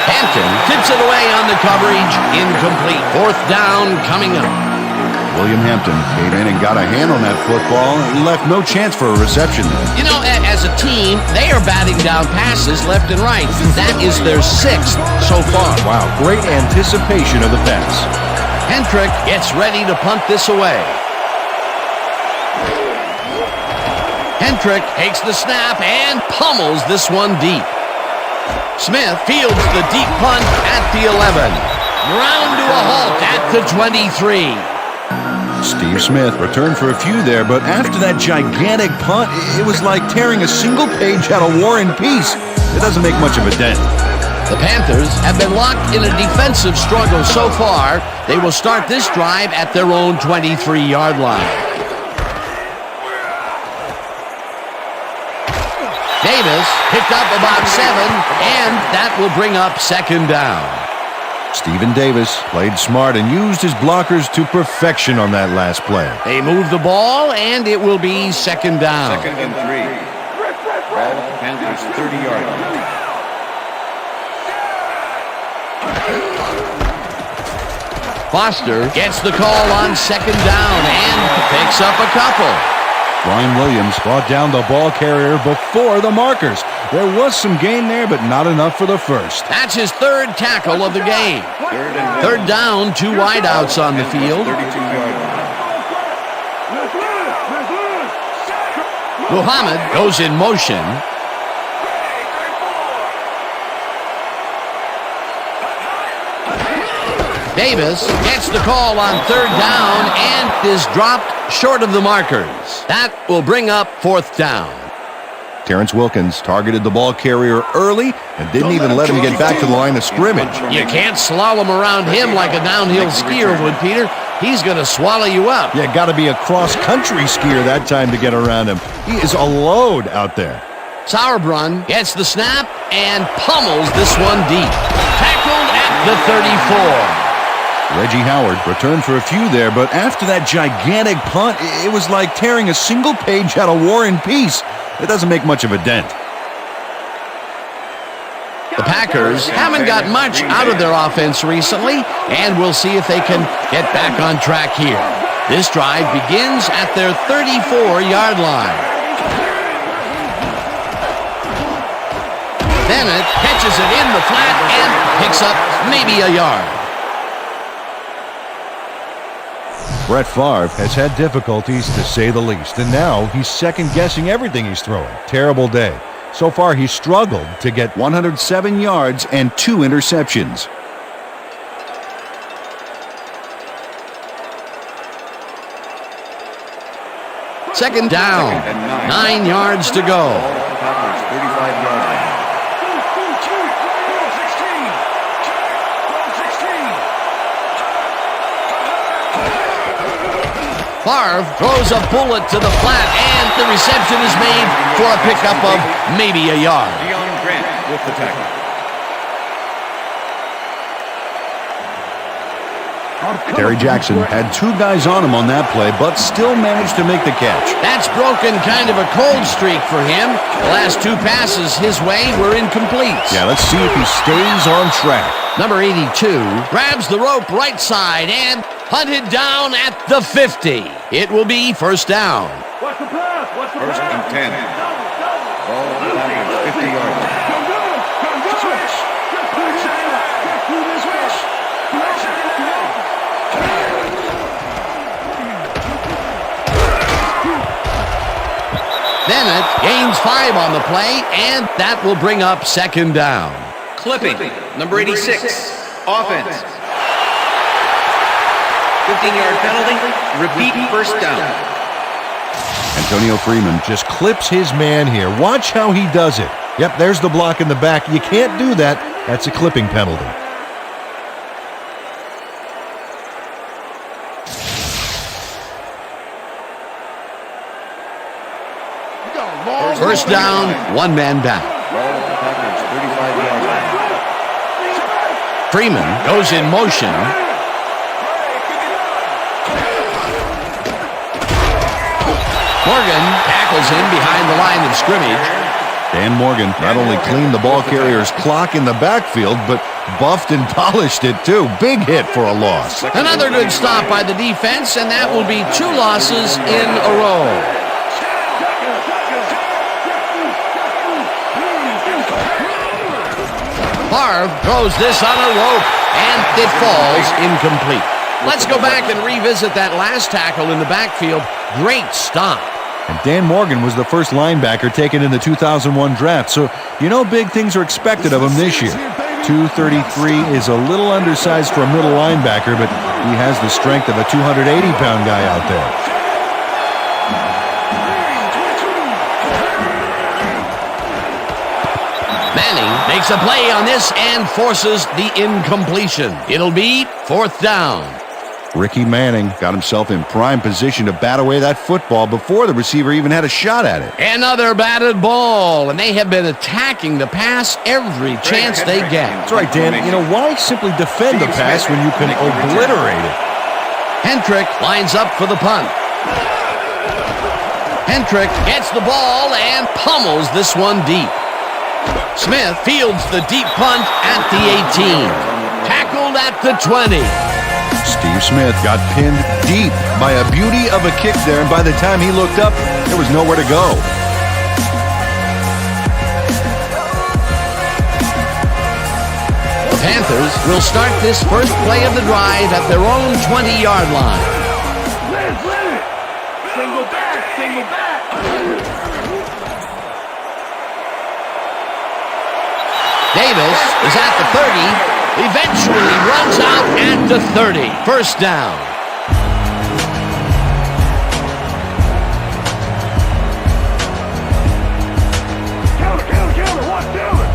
Hampton tips it away on the coverage. Incomplete. 4th down coming up.
William Hampton came in and got a hand on that football and left no chance for a reception there.
You know, as a team, they are batting down passes left and right. That is their 6th so far.
Wow, great anticipation of the pass.
Hendrick gets ready to punt this away. Hendrick takes the snap and pummels this one deep. Smith fields the deep punt at the 11. Ground to a halt at the 23.
Steve Smith returned for a few there, but after that gigantic punt, it was like tearing a single page out of War and Peace. It doesn't make much of a dent.
The Panthers have been locked in a defensive struggle so far. They will start this drive at their own 23-yard line. Davis picked up about 7, and that will bring up second down.
Stephen Davis played smart and used his blockers to perfection on that last play.
They move the ball, and it will be second down.
2nd and 3. Ball at the Panthers' 30-yard line.
Foster gets the call on second down and picks up a couple.
Brian Williams brought down the ball carrier before the markers. There was some gain there, but not enough for the first.
That's his third tackle of the game. Third down, 2 wideouts on the field.
32-yard line.
Muhammad goes in motion. Davis gets the call on third down and is dropped short of the markers. That will bring up fourth down.
Terrence Wilkins targeted the ball carrier early and didn't even let him get back to the line of scrimmage.
You can't slalom around him like a downhill skier would, Peter. He's going to swallow you up.
Yeah, got to be a cross-country skier that time to get around him. He is a load out there.
Sauerbrunn gets the snap and pummels this one deep. Tackled at the 34.
Reggie Howard returned for a few there, but after that gigantic punt, it was like tearing a single page out of War and Peace. It doesn't make much of a dent.
The Packers haven't got much out of their offense recently, and we'll see if they can get back on track here. This drive begins at their 34-yard line. Bennett catches it in the flat and picks up maybe a yard.
Brett Favre has had difficulties, to say the least, and now he's second-guessing everything he's throwing. Terrible day. So far, he's struggled to get 107 yards and 2 interceptions.
Second down, 9 yards to go.
Packers, 35-yard line.
Favre throws a bullet to the flat, and the reception is made for a pickup of maybe a yard.
Grant with the tackle.
Terry Jackson had 2 guys on him on that play, but still managed to make the catch.
That's broken kind of a cold streak for him. The last 2 passes his way were incomplete.
Yeah, let's see if he stays on track.
Number 82 grabs the rope right side and hunted down at the 50. It will be first down.
What's the pass? What's the
First and 10. Ball at the Packers, 50-yard line.
Bennett gains 5 on the play, and that will bring up second down.
Clipping, number 86, offense. 15-yard penalty, repeat first down.
Antonio Freeman just clips his man here. Watch how he does it. Yep, there's the block in the back. You can't do that. That's a clipping penalty.
First down, 1 man down.
Ball at the Packers, 35-yard line.
Freeman goes in motion. Morgan tackles him behind the line of scrimmage.
Dan Morgan not only cleaned the ball carrier's clock in the backfield, but buffed and polished it too. Big hit for a loss.
Another good stop by the defense, and that will be 2 losses in a row. Favre throws this on a rope, and it falls incomplete. Let's go back and revisit that last tackle in the backfield. Great stop.
And Dan Morgan was the first linebacker taken in the 2001 draft, so you know big things are expected of him this year. 233 is a little undersized for a middle linebacker, but he has the strength of a 280-pound guy out there.
Manning makes a play on this and forces the incompletion. It'll be 4th down.
Ricky Manning got himself in prime position to bat away that football before the receiver even had a shot at it.
Another batted ball, and they have been attacking the pass every chance they get.
That's right, Dan. You know, why simply defend the pass when you can obliterate it?
Hendrick lines up for the punt. Hendrick gets the ball and pummels this one deep. Smith fields the deep punt at the 18. Tackled at the 20.
Steve Smith got pinned deep by a beauty of a kick there, and by the time he looked up, there was nowhere to go.
The Panthers will start this first play of the drive at their own 20-yard line.
Single back, single back.
Davis is at the 30. Eventually runs out at the 30. First down.
Counter, watch counter.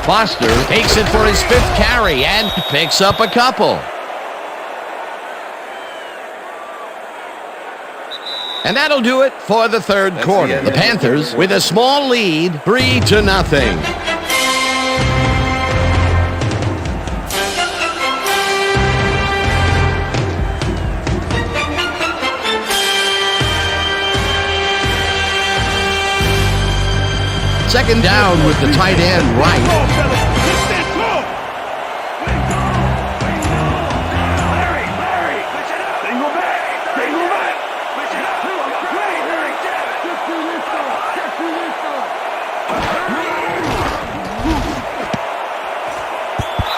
Foster takes it for his 5th carry and picks up a couple. And that'll do it for the 3rd quarter. The Panthers with a small lead, 3-0. Second down with the tight end right.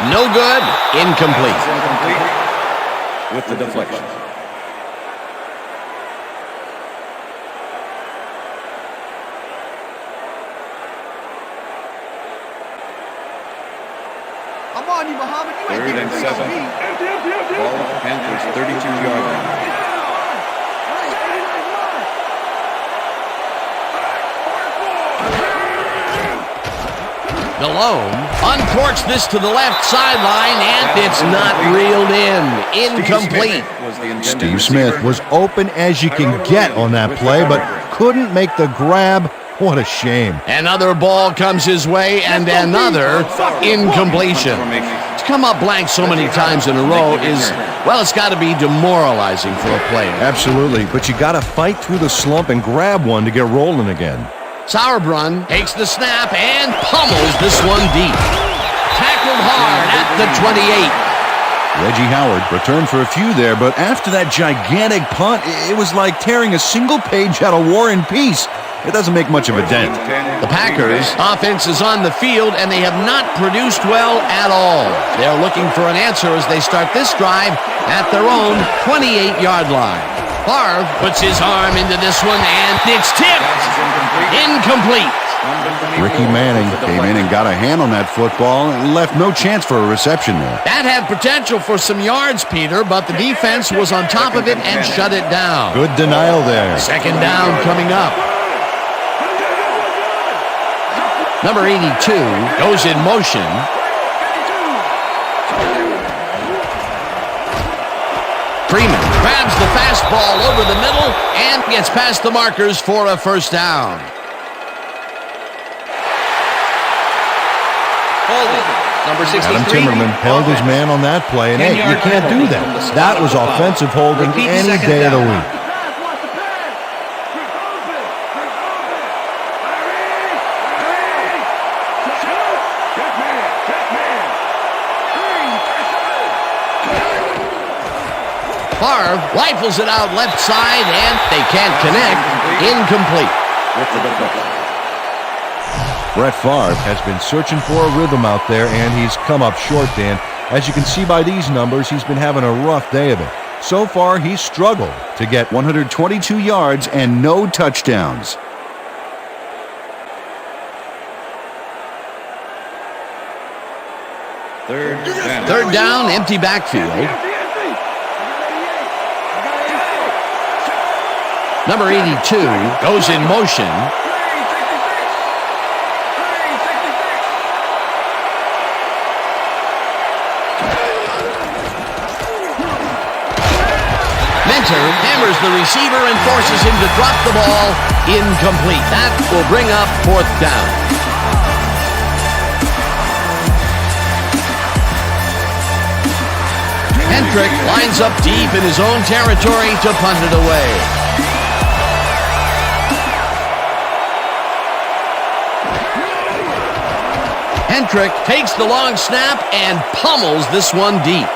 No good. Incomplete.
With the deflection.
I'm on you, Muhammad. You ain't
3rd and 7. Ball at the Panthers' 32-yard line.
Malone uncorks this to the left sideline, and it's not reeled in. Incomplete.
Steve Smith was open as you can get on that play, but couldn't make the grab. What a shame.
Another ball comes his way, and another incompletion. To come up blank so many times in a row is, well, it's got to be demoralizing for a player.
Absolutely, but you got to fight through the slump and grab one to get rolling again.
Sauerbrunn takes the snap and pummels this one deep. Tackled hard at the 28.
Reggie Howard returned for a few there, but after that gigantic punt, it was like tearing a single page out of War and Peace. It doesn't make much of a dent.
The Packers' offense is on the field, and they have not produced well at all. They're looking for an answer as they start this drive at their own 28-yard line. Favre puts his arm into this one, and it's tipped. Incomplete.
Ricky Manning came in and got a hand on that football and left no chance for a reception there.
That had potential for some yards, Peter, but the defense was on top of it and shut it down.
Good denial there.
Second down coming up. Number 82 goes in motion. Freeman grabs the fastball over the middle and gets past the markers for a first down.
Holding. Number 63.
Adam Timmerman held his man on that play, and hey, you can't do that. That was offensive holding any day of the week.
Favre rifles it out left side, and they can't connect. Incomplete.
Brett Favre has been searching for a rhythm out there, and he's come up short, Dan. As you can see by these numbers, he's been having a rough day of it. So far, he's struggled to get 122 yards and no touchdowns.
Third down, empty backfield. Number 82 goes in motion. Mentor hammers the receiver and forces him to drop the ball. Incomplete. That will bring up 4th down. Hendrick lines up deep in his own territory to punt it away. Hendrick takes the long snap and pummels this one deep.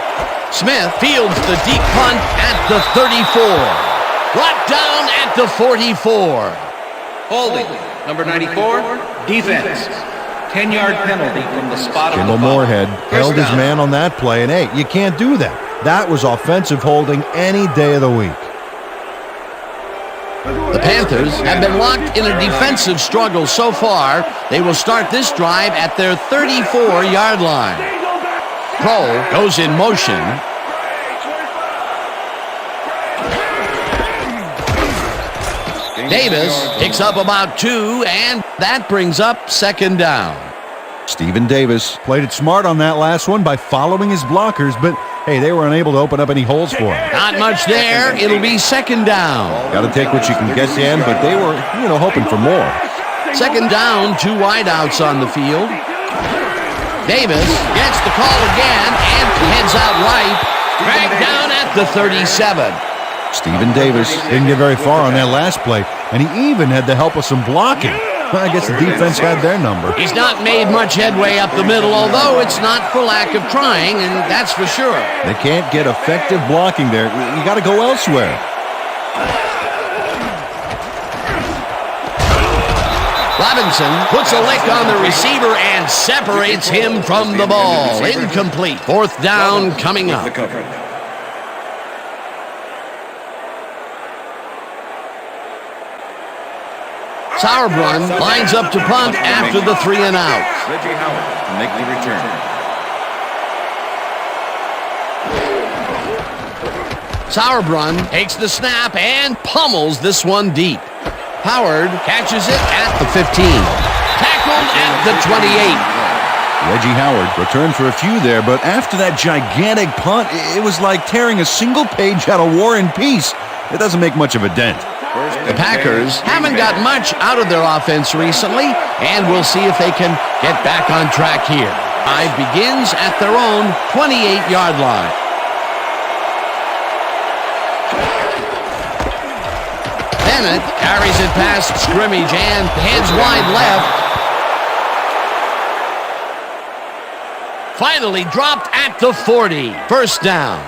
Smith fields the deep punt at the 34. Brought down at the 44.
Holding. Number 94, defense. 10-yard penalty from the spot of the
Kimball
ball.
Moorhead held his man on that play, and hey, you can't do that. That was offensive holding any day of the week.
The Panthers have been locked in a defensive struggle so far. They will start this drive at their 34-yard line. Cole goes in motion. Davis picks up about 2, and that brings up 2nd down.
Stephen Davis played it smart on that last one by following his blockers, but hey, they were unable to open up any holes for him.
Not much there. It'll be 2nd down.
Got to take what you can get, Dan, but they were, hoping for more.
2nd down, 2 wideouts on the field. Davis gets the call again and heads out right. Dragged down at the 37.
Stephen Davis didn't get very far on that last play, and he even had the help of some blocking. Well, I guess the defense had their number.
He's not made much headway up the middle, although it's not for lack of trying, and that's for sure.
They can't get effective blocking there. You got to go elsewhere.
Robinson puts a lick on the receiver and separates him from the ball. Incomplete. 4th down coming up. Sauerbrunn lines up to punt after the 3 and out.
Reggie Howard to make the return.
Sauerbrunn takes the snap and pummels this one deep. Howard catches it at the 15. Tackled at the 28.
Reggie Howard returned for a few there, but after that gigantic punt, it was like tearing a single page out of War and Peace. It doesn't make much of a dent.
The Packers haven't got much out of their offense recently, and we'll see if they can get back on track here. Drive begins at their own 28-yard line. Bennett carries it past scrimmage and heads wide left. Finally dropped at the 40. 1st down.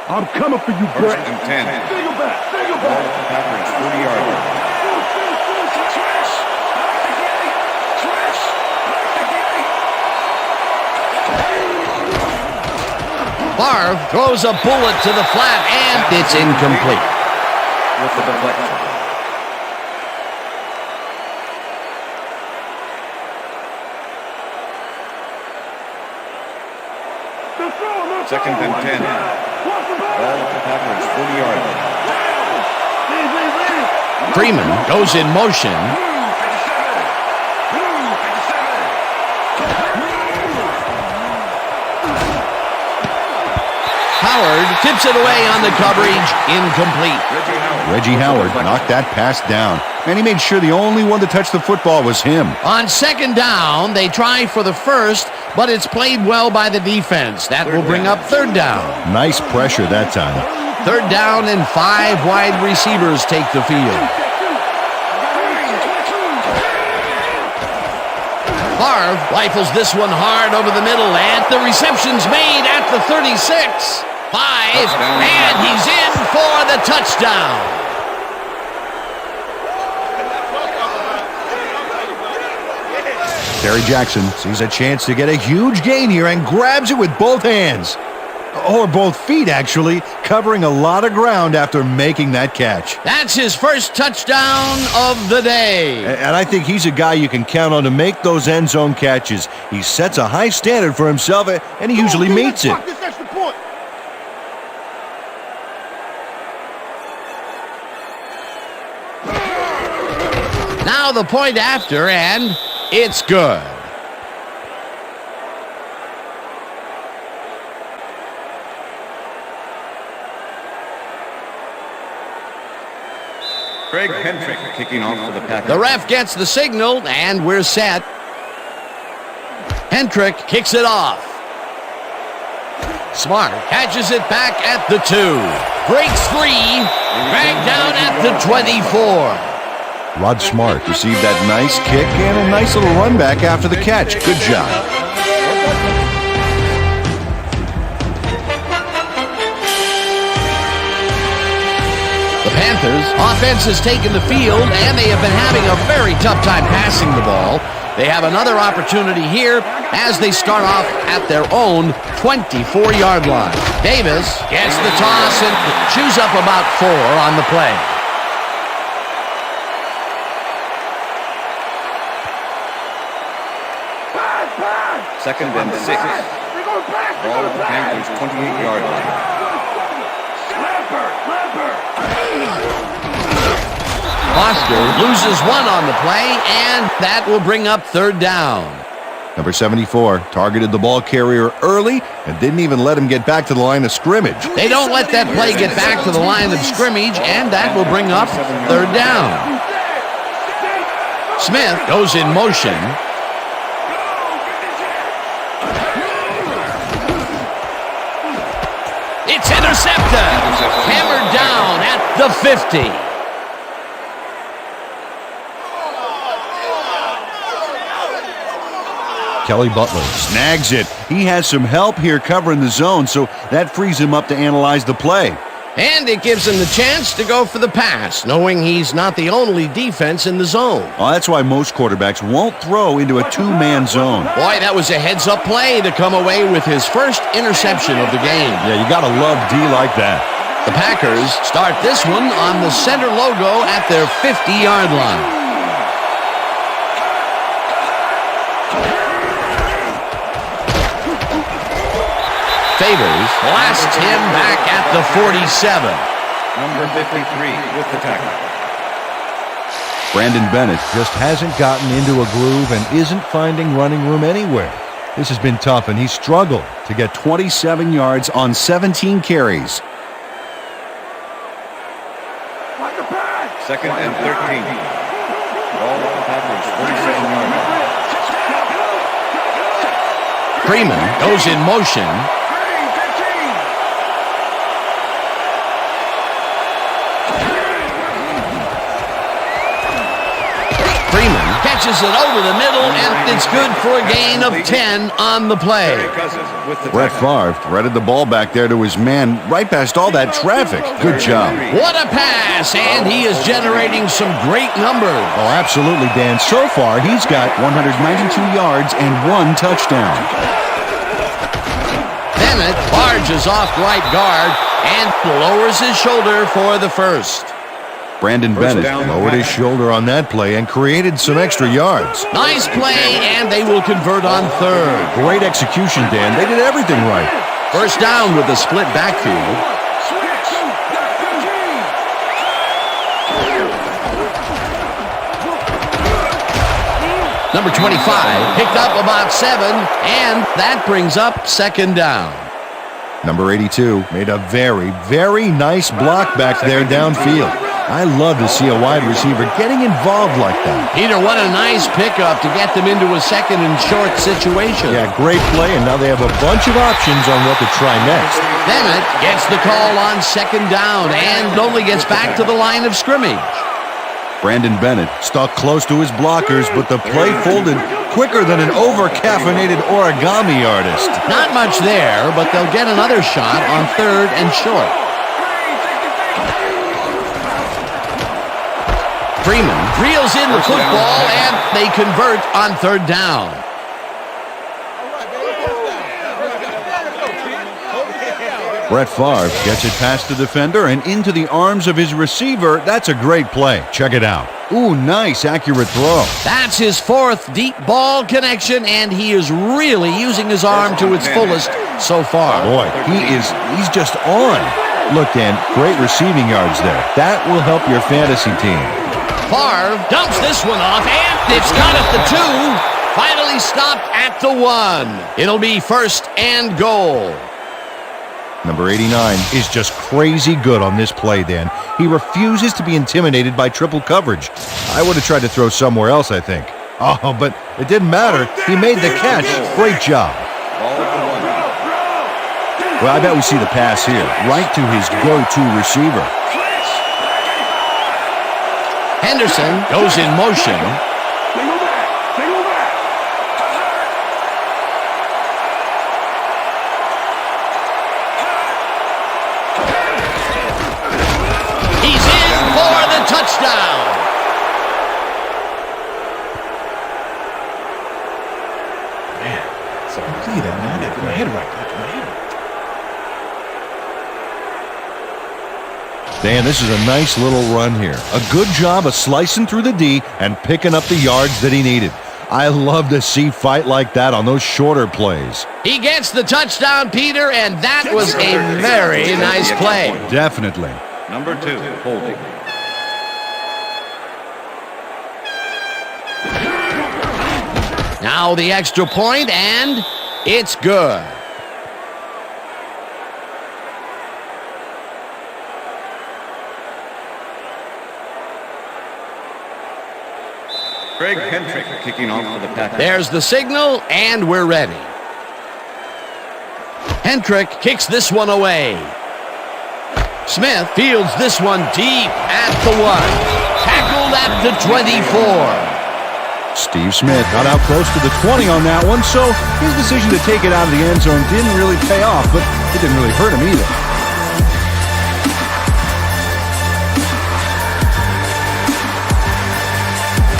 I'm coming for you, Brett.
1st and 10.
Single back.
Ball at the Packers 40-yard line.
Favre throws a bullet to the flat, and it's incomplete.
With the deflection. Second and 10. Ball at the Packers 40-yard line.
Freeman goes in motion. Howard tips it away on the coverage. Incomplete.
Reggie Howard knocked that pass down, and he made sure the only one to touch the football was him.
On 2nd down, they try for the 1st, but it's played well by the defense. That will bring up 3rd down.
Nice pressure that time.
3rd down and 5 wide receivers take the field. Favre rifles this one hard over the middle, and the reception's made at the 36. 5, and he's in for the touchdown.
Terry Jackson sees a chance to get a huge gain here and grabs it with both hands. Or both feet, actually, covering a lot of ground after making that catch.
That's his first touchdown of the day.
And I think he's a guy you can count on to make those end zone catches. He sets a high standard for himself, and he usually meets it.
Now the point after, and it's good.
Craig Hentrick kicking off for the Packers.
The ref gets the signal, and we're set. Hentrick kicks it off. Smart catches it back at the 2. Breaks free. Dragged down at the 24.
Rod Smart received that nice kick and a nice little run back after the catch. Good job.
The Panthers offense has taken the field, and they have been having a very tough time passing the ball. They have another opportunity here as they start off at their own 24-yard line. Davis gets the toss and chews up about 4 on the play.
Second and 6. Ball at the Panthers' 28-yard line.
Foster loses 1 on the play, and that will bring up 3rd down.
Number 74 targeted the ball carrier early and didn't even let him get back to the line of scrimmage.
They don't let that play get back to the line of scrimmage, and that will bring up 3rd down. Smith goes in motion. It's intercepted. Hammered down at the 50.
Kelly Butler snags it. He has some help here covering the zone, so that frees him up to analyze the play.
And it gives him the chance to go for the pass, knowing he's not the only defense in the zone.
Well, that's why most quarterbacks won't throw into a 2-man zone.
Boy, that was a heads-up play to come away with his first interception of the game.
Yeah, you got to love D like that.
The Packers start this one on the center logo at their 50-yard line. Favors blasts him back at the 47.
Number 53 with the tackle.
Brandon Bennett just hasn't gotten into a groove and isn't finding running room anywhere. This has been tough, and he struggled to get 27 yards on 17 carries.
Second and 13. Ball at the Packers' 47-yard line.
Freeman goes in motion. Catches it over the middle, and it's good for a gain of 10 on the play.
Brett Favre threaded the ball back there to his man right past all that traffic. Good job.
What a pass, and he is generating some great numbers.
Oh, absolutely, Dan. So far, he's got 192 yards and 1 touchdown.
Bennett barges off right guard and lowers his shoulder for the first.
Brandon Bennett lowered his shoulder on that play and created some extra yards.
Nice play, and they will convert on 3rd.
Great execution, Dan. They did everything right.
First down with a split backfield. Number 25 picked up about 7, and that brings up 2nd down.
Number 82 made a very, very nice block back there downfield. I love to see a wide receiver getting involved like that.
Peter, what a nice pickup to get them into a 2nd and short situation.
Yeah, great play, and now they have a bunch of options on what to try next.
Bennett gets the call on 2nd down and only gets back to the line of scrimmage.
Brandon Bennett stuck close to his blockers, but the play folded quicker than an over-caffeinated origami artist.
Not much there, but they'll get another shot on 3rd and short. Freeman reels in the football, and they convert on 3rd down.
Brett Favre gets it past the defender and into the arms of his receiver. That's a great play. Check it out. Ooh, nice, accurate throw.
That's his 4th deep ball connection, and he is really using his arm to its fullest so far.
Boy, he's just on. Look, Dan, great receiving yards there. That will help your fantasy team.
Favre dumps this one off, and it's caught at the 2. Finally stopped at the 1. It'll be 1st and goal.
Number 89 is just crazy good on this play, Dan. He refuses to be intimidated by triple coverage. I would have tried to throw somewhere else, I think. Oh, but it didn't matter. He made the catch. Great job. Well, I bet we see the pass here, right to his go-to receiver.
Henderson goes in motion. He's in for the touchdown.
Man, so look at that, man. That's my head right. That's my head.
Dan, this is a nice little run here. A good job of slicing through the D and picking up the yards that he needed. I love to see fight like that on those shorter plays.
He gets the touchdown, Peter, and that was a very nice play.
Definitely.
Number 2, holding.
Now the extra point, and it's good.
Greg Hendrick kicking off for the Packers.
There's the signal, and we're ready. Hendrick kicks this one away. Smith fields this one deep at the 1. Tackled at the 24.
Steve Smith got out close to the 20 on that one, so his decision to take it out of the end zone didn't really pay off, but it didn't really hurt him either.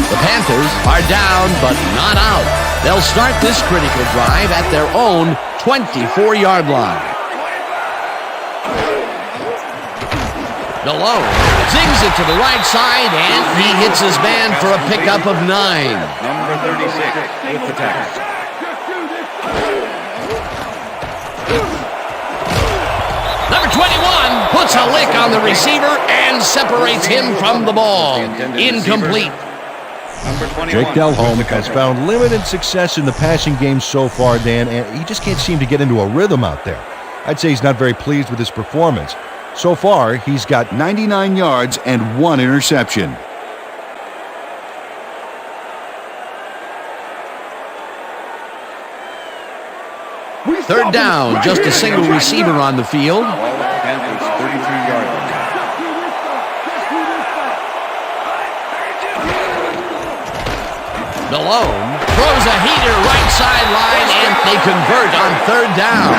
The Panthers are down, but not out. They'll start this critical drive at their own 24-yard line. Malone zings it to the right side, and he hits his man for a pickup of 9.
Number 36 with the tackle.
Number 21 puts a lick on the receiver and separates him from the ball. Incomplete.
Jake Delhomme has found limited success in the passing game so far, Dan, and he just can't seem to get into a rhythm out there. I'd say he's not very pleased with his performance. So far, he's got 99 yards and 1 interception.
Third down, just a single receiver on the field.
Panthers 33-yard line.
Malone throws a heater right sideline, and they convert on third down.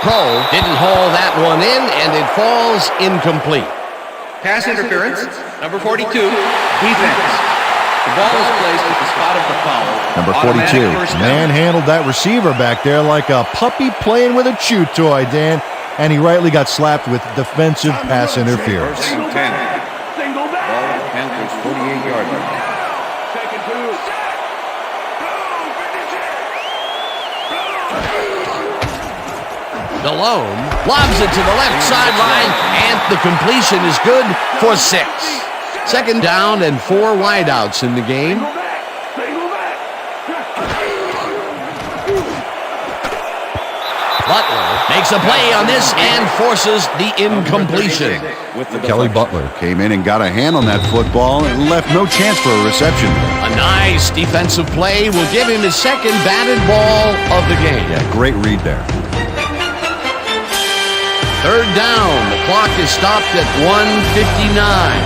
Crow didn't haul that one in, and it falls incomplete.
Pass interference, number 42, defense. The ball is placed at the spot of the foul.
Number
Automatic
42,
first down.
manhandled that receiver back there like a puppy playing with a chew toy, Dan, and he rightly got slapped with defensive pass interference.
First and 10. Ball at the Panthers 48-yard line.
Malone lobs it to the left sideline, and the completion is good for 6. Second down and 4 wideouts in the game. Butler makes a play on this and forces the incompletion.
Kelly Butler came in and got a hand on that football and left no chance for a reception.
A nice defensive play will give him his second batted ball of the game.
Yeah, great read there.
Third down. The clock is stopped at 1:59.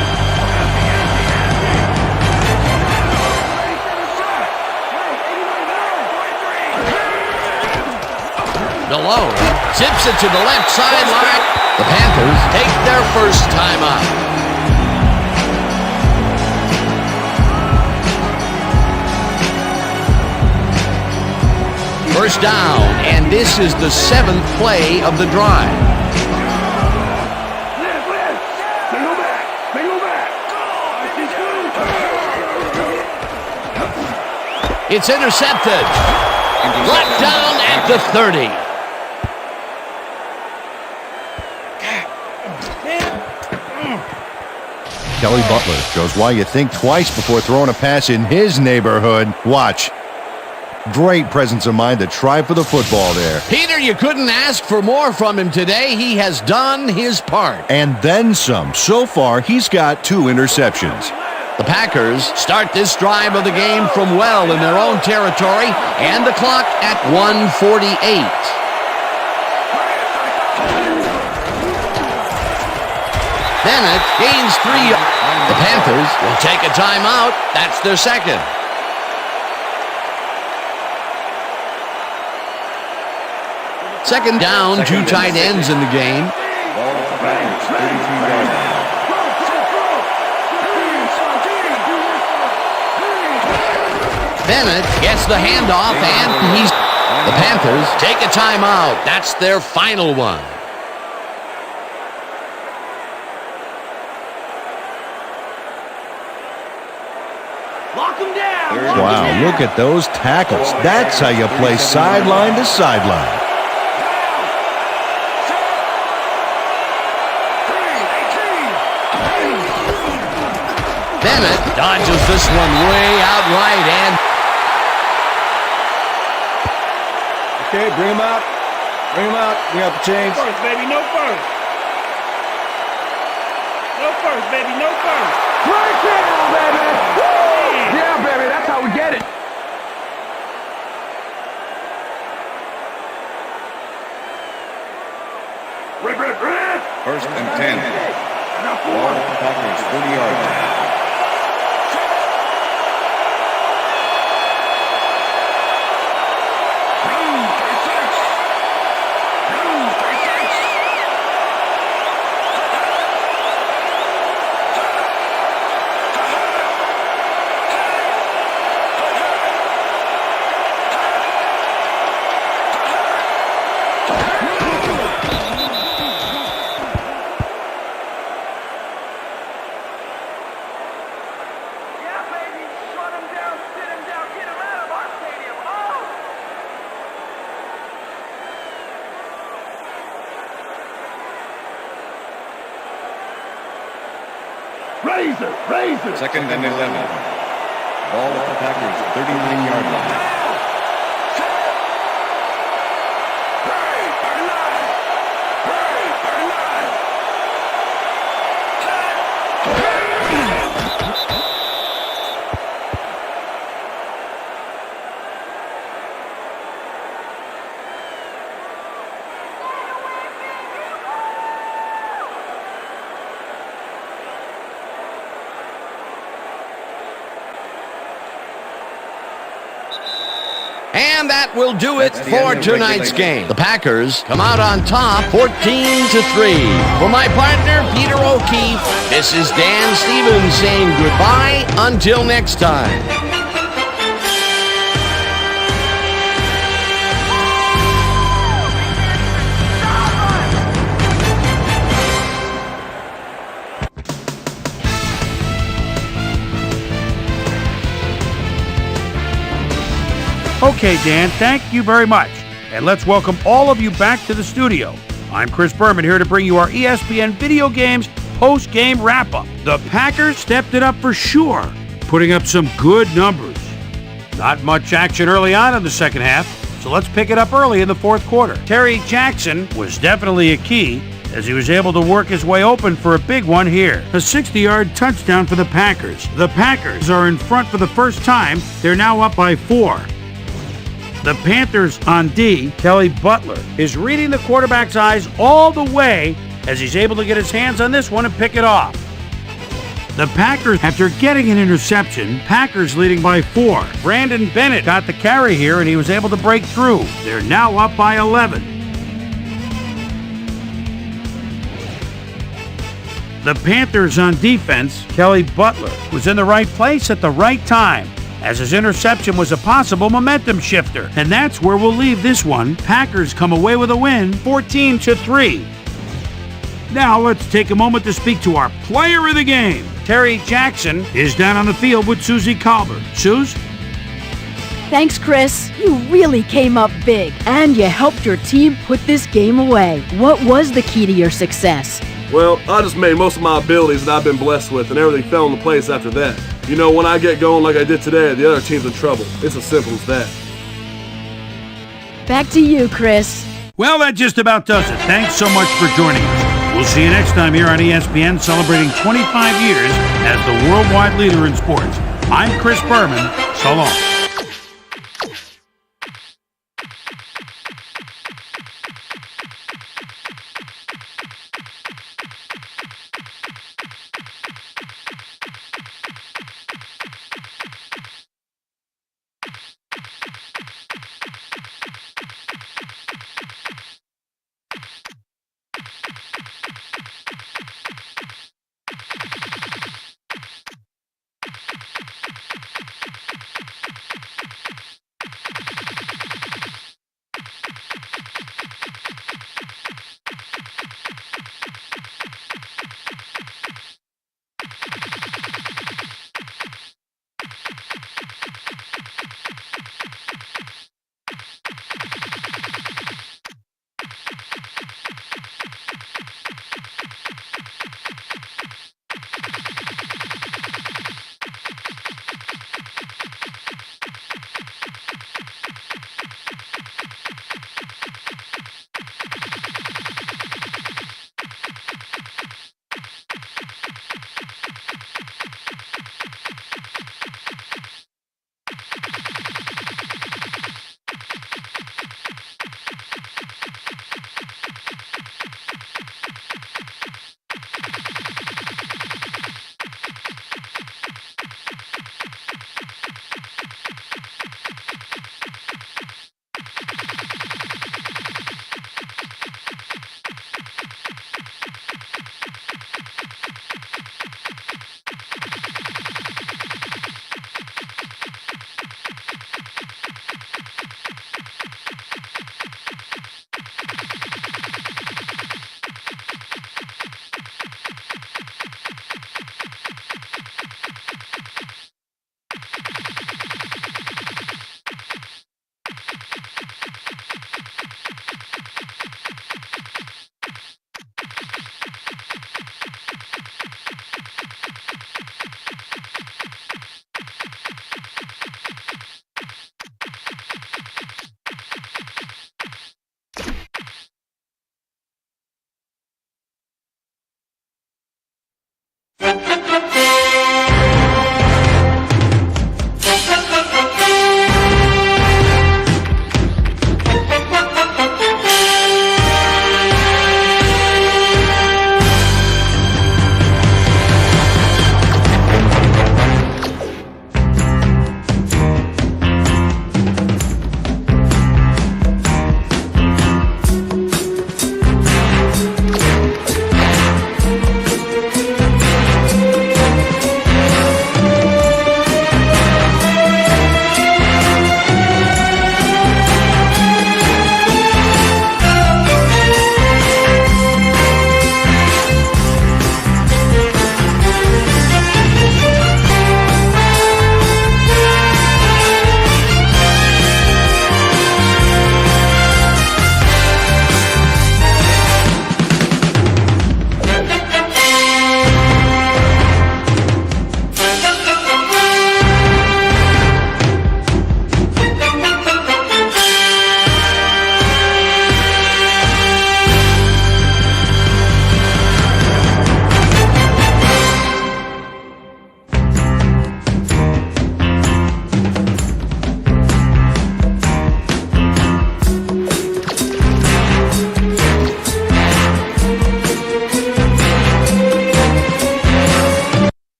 Malone zips it to the left sideline. The Panthers take their first time out. First down, and this is the 7th play of the drive. It's intercepted. Brought down at the 30.
Kelly Butler shows why you think twice before throwing a pass in his neighborhood. Watch. Great presence of mind to try for the football there.
Peter, you couldn't ask for more from him today. He has done his part.
And then some. So far, he's got 2 interceptions.
The Packers start this drive of the game from well in their own territory, and the clock at 1:48. Bennett gains 3. The Panthers will take a timeout. That's their second. Second down, 2 tight ends in the game. Bennett gets the handoff, and the Panthers take a timeout. That's their final one.
Lock him down.
Wow, look at those tackles. That's how you play sideline to sideline.
Bennett dodges this one way out right, and
Okay, bring him out. Bring him out. Bring out the chains.
First, baby, no first. No first, baby, no first.
Right down, baby. Woo! Yeah, baby, that's how we get it. Red.
First and 10. Ball at the Packers, 30-yard line.
Razor.
Second and 11. Ball at the Packers, 39-yard line.
And that will do it for tonight's game. The Packers come out on top 14-3. For my partner, Peter O'Keefe, this is Dan Stevens saying goodbye until next time.
Okay, Dan, thank you very much. And let's welcome all of you back to the studio. I'm Chris Berman here to bring you our ESPN Video Games post-game wrap-up. The Packers stepped it up for sure, putting up some good numbers. Not much action early on in the second half, so let's pick it up early in the fourth quarter. Terry Jackson was definitely a key as he was able to work his way open for a big one here. A 60-yard touchdown for the Packers. The Packers are in front for the first time. They're now up by 4. The Panthers on D, Kelly Butler, is reading the quarterback's eyes all the way as he's able to get his hands on this one and pick it off. The Packers, after getting an interception, Packers leading by 4. Brandon Bennett got the carry here and he was able to break through. They're now up by 11. The Panthers on defense, Kelly Butler, was in the right place at the right time, as his interception was a possible momentum shifter. And that's where we'll leave this one. Packers come away with a win, 14-3. Now let's take a moment to speak to our player of the game. Terry Jackson is down on the field with Susie Colbert. Suze?
Thanks, Chris. You really came up big, and you helped your team put this game away. What was the key to your success?
Well, I just made most of my abilities that I've been blessed with, and everything fell into place after that. You know, when I get going like I did today, the other team's in trouble. It's as simple as that.
Back to you, Chris.
Well, that just about does it. Thanks so much for joining us. We'll see you next time here on ESPN, celebrating 25 years as the worldwide leader in sports. I'm Chris Berman. So long.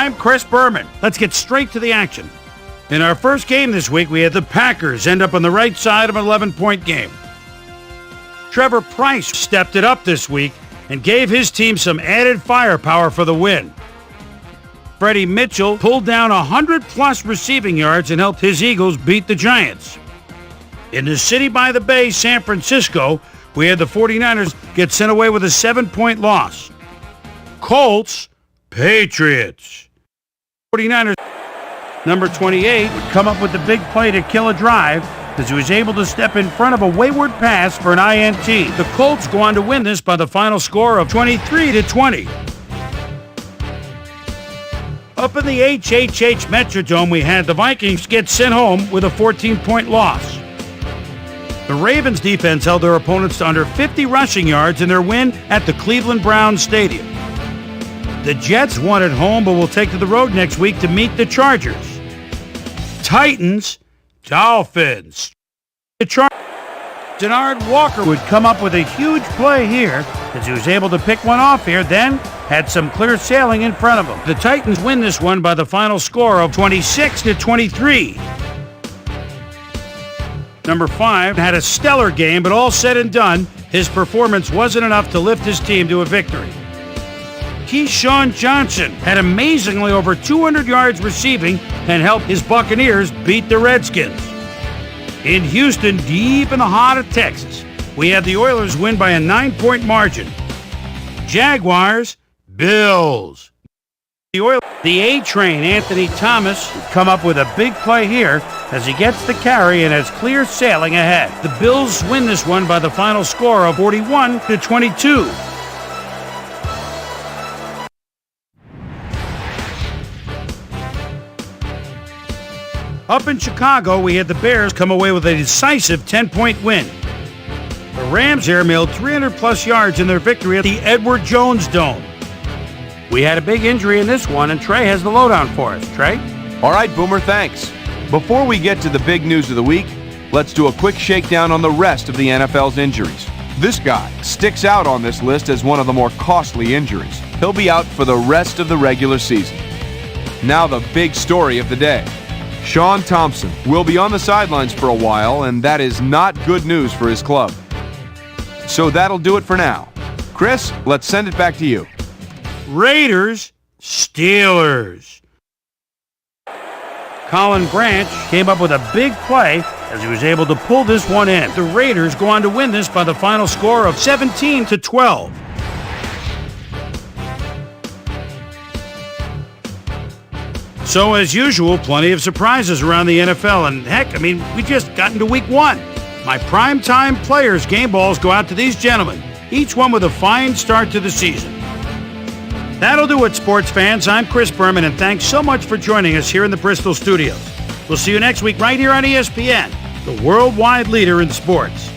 I'm Chris Berman. Let's get straight to the action. In our first game this week, we had the Packers end up on the right side of an 11-point game. Trevor Price stepped it up this week and gave his team some added firepower for the win. Freddie Mitchell pulled down 100-plus receiving yards and helped his Eagles beat the Giants. In the city by the bay, San Francisco, we had the 49ers get sent away with a 7-point loss. Colts, Patriots. 49ers, number 28, would come up with the big play to kill a drive as he was able to step in front of a wayward pass for an INT. The Colts go on to win this by the final score of 23-20. Up in the HHH Metrodome, we had the Vikings get sent home with a 14-point loss. The Ravens defense held their opponents to under 50 rushing yards in their win at the Cleveland Browns Stadium. The Jets won at home, but will take to the road next week to meet the Chargers. Titans, Dolphins. Denard Walker would come up with a huge play here as he was able to pick one off here, then had some clear sailing in front of him. The Titans win this one by the final score of 26-23. Number 5 had a stellar game, but all said and done, his performance wasn't enough to lift his team to a victory. Keyshawn Johnson had amazingly over 200 yards receiving and helped his Buccaneers beat the Redskins. In Houston, deep in the heart of Texas, we had the Oilers win by a 9-point margin. Jaguars, Bills. The A-Train, Anthony Thomas, would come up with a big play here as he gets the carry and has clear sailing ahead. The Bills win this one by the final score of 41-22. Up in Chicago, we had the Bears come away with a decisive 10-point win. The Rams airmailed 300-plus yards in their victory at the Edward Jones Dome. We had a big injury in this one, and Trey has the lowdown for us. Trey?
All right, Boomer, thanks. Before we get to the big news of the week, let's do a quick shakedown on the rest of the NFL's injuries. This guy sticks out on this list as one of the more costly injuries. He'll be out for the rest of the regular season. Now the big story of the day. Sean Thompson will be on the sidelines for a while, and that is not good news for his club. So that'll do it for now. Chris, let's send it back to you.
Raiders, Steelers. Colin Branch came up with a big play as he was able to pull this one in. The Raiders go on to win this by the final score of 17-12. So, as usual, plenty of surprises around the NFL. And heck, we just got into week 1. My primetime players' game balls go out to these gentlemen, each one with a fine start to the season. That'll do it, sports fans. I'm Chris Berman, and thanks so much for joining us here in the Bristol studios. We'll see you next week right here on ESPN, the worldwide leader in sports.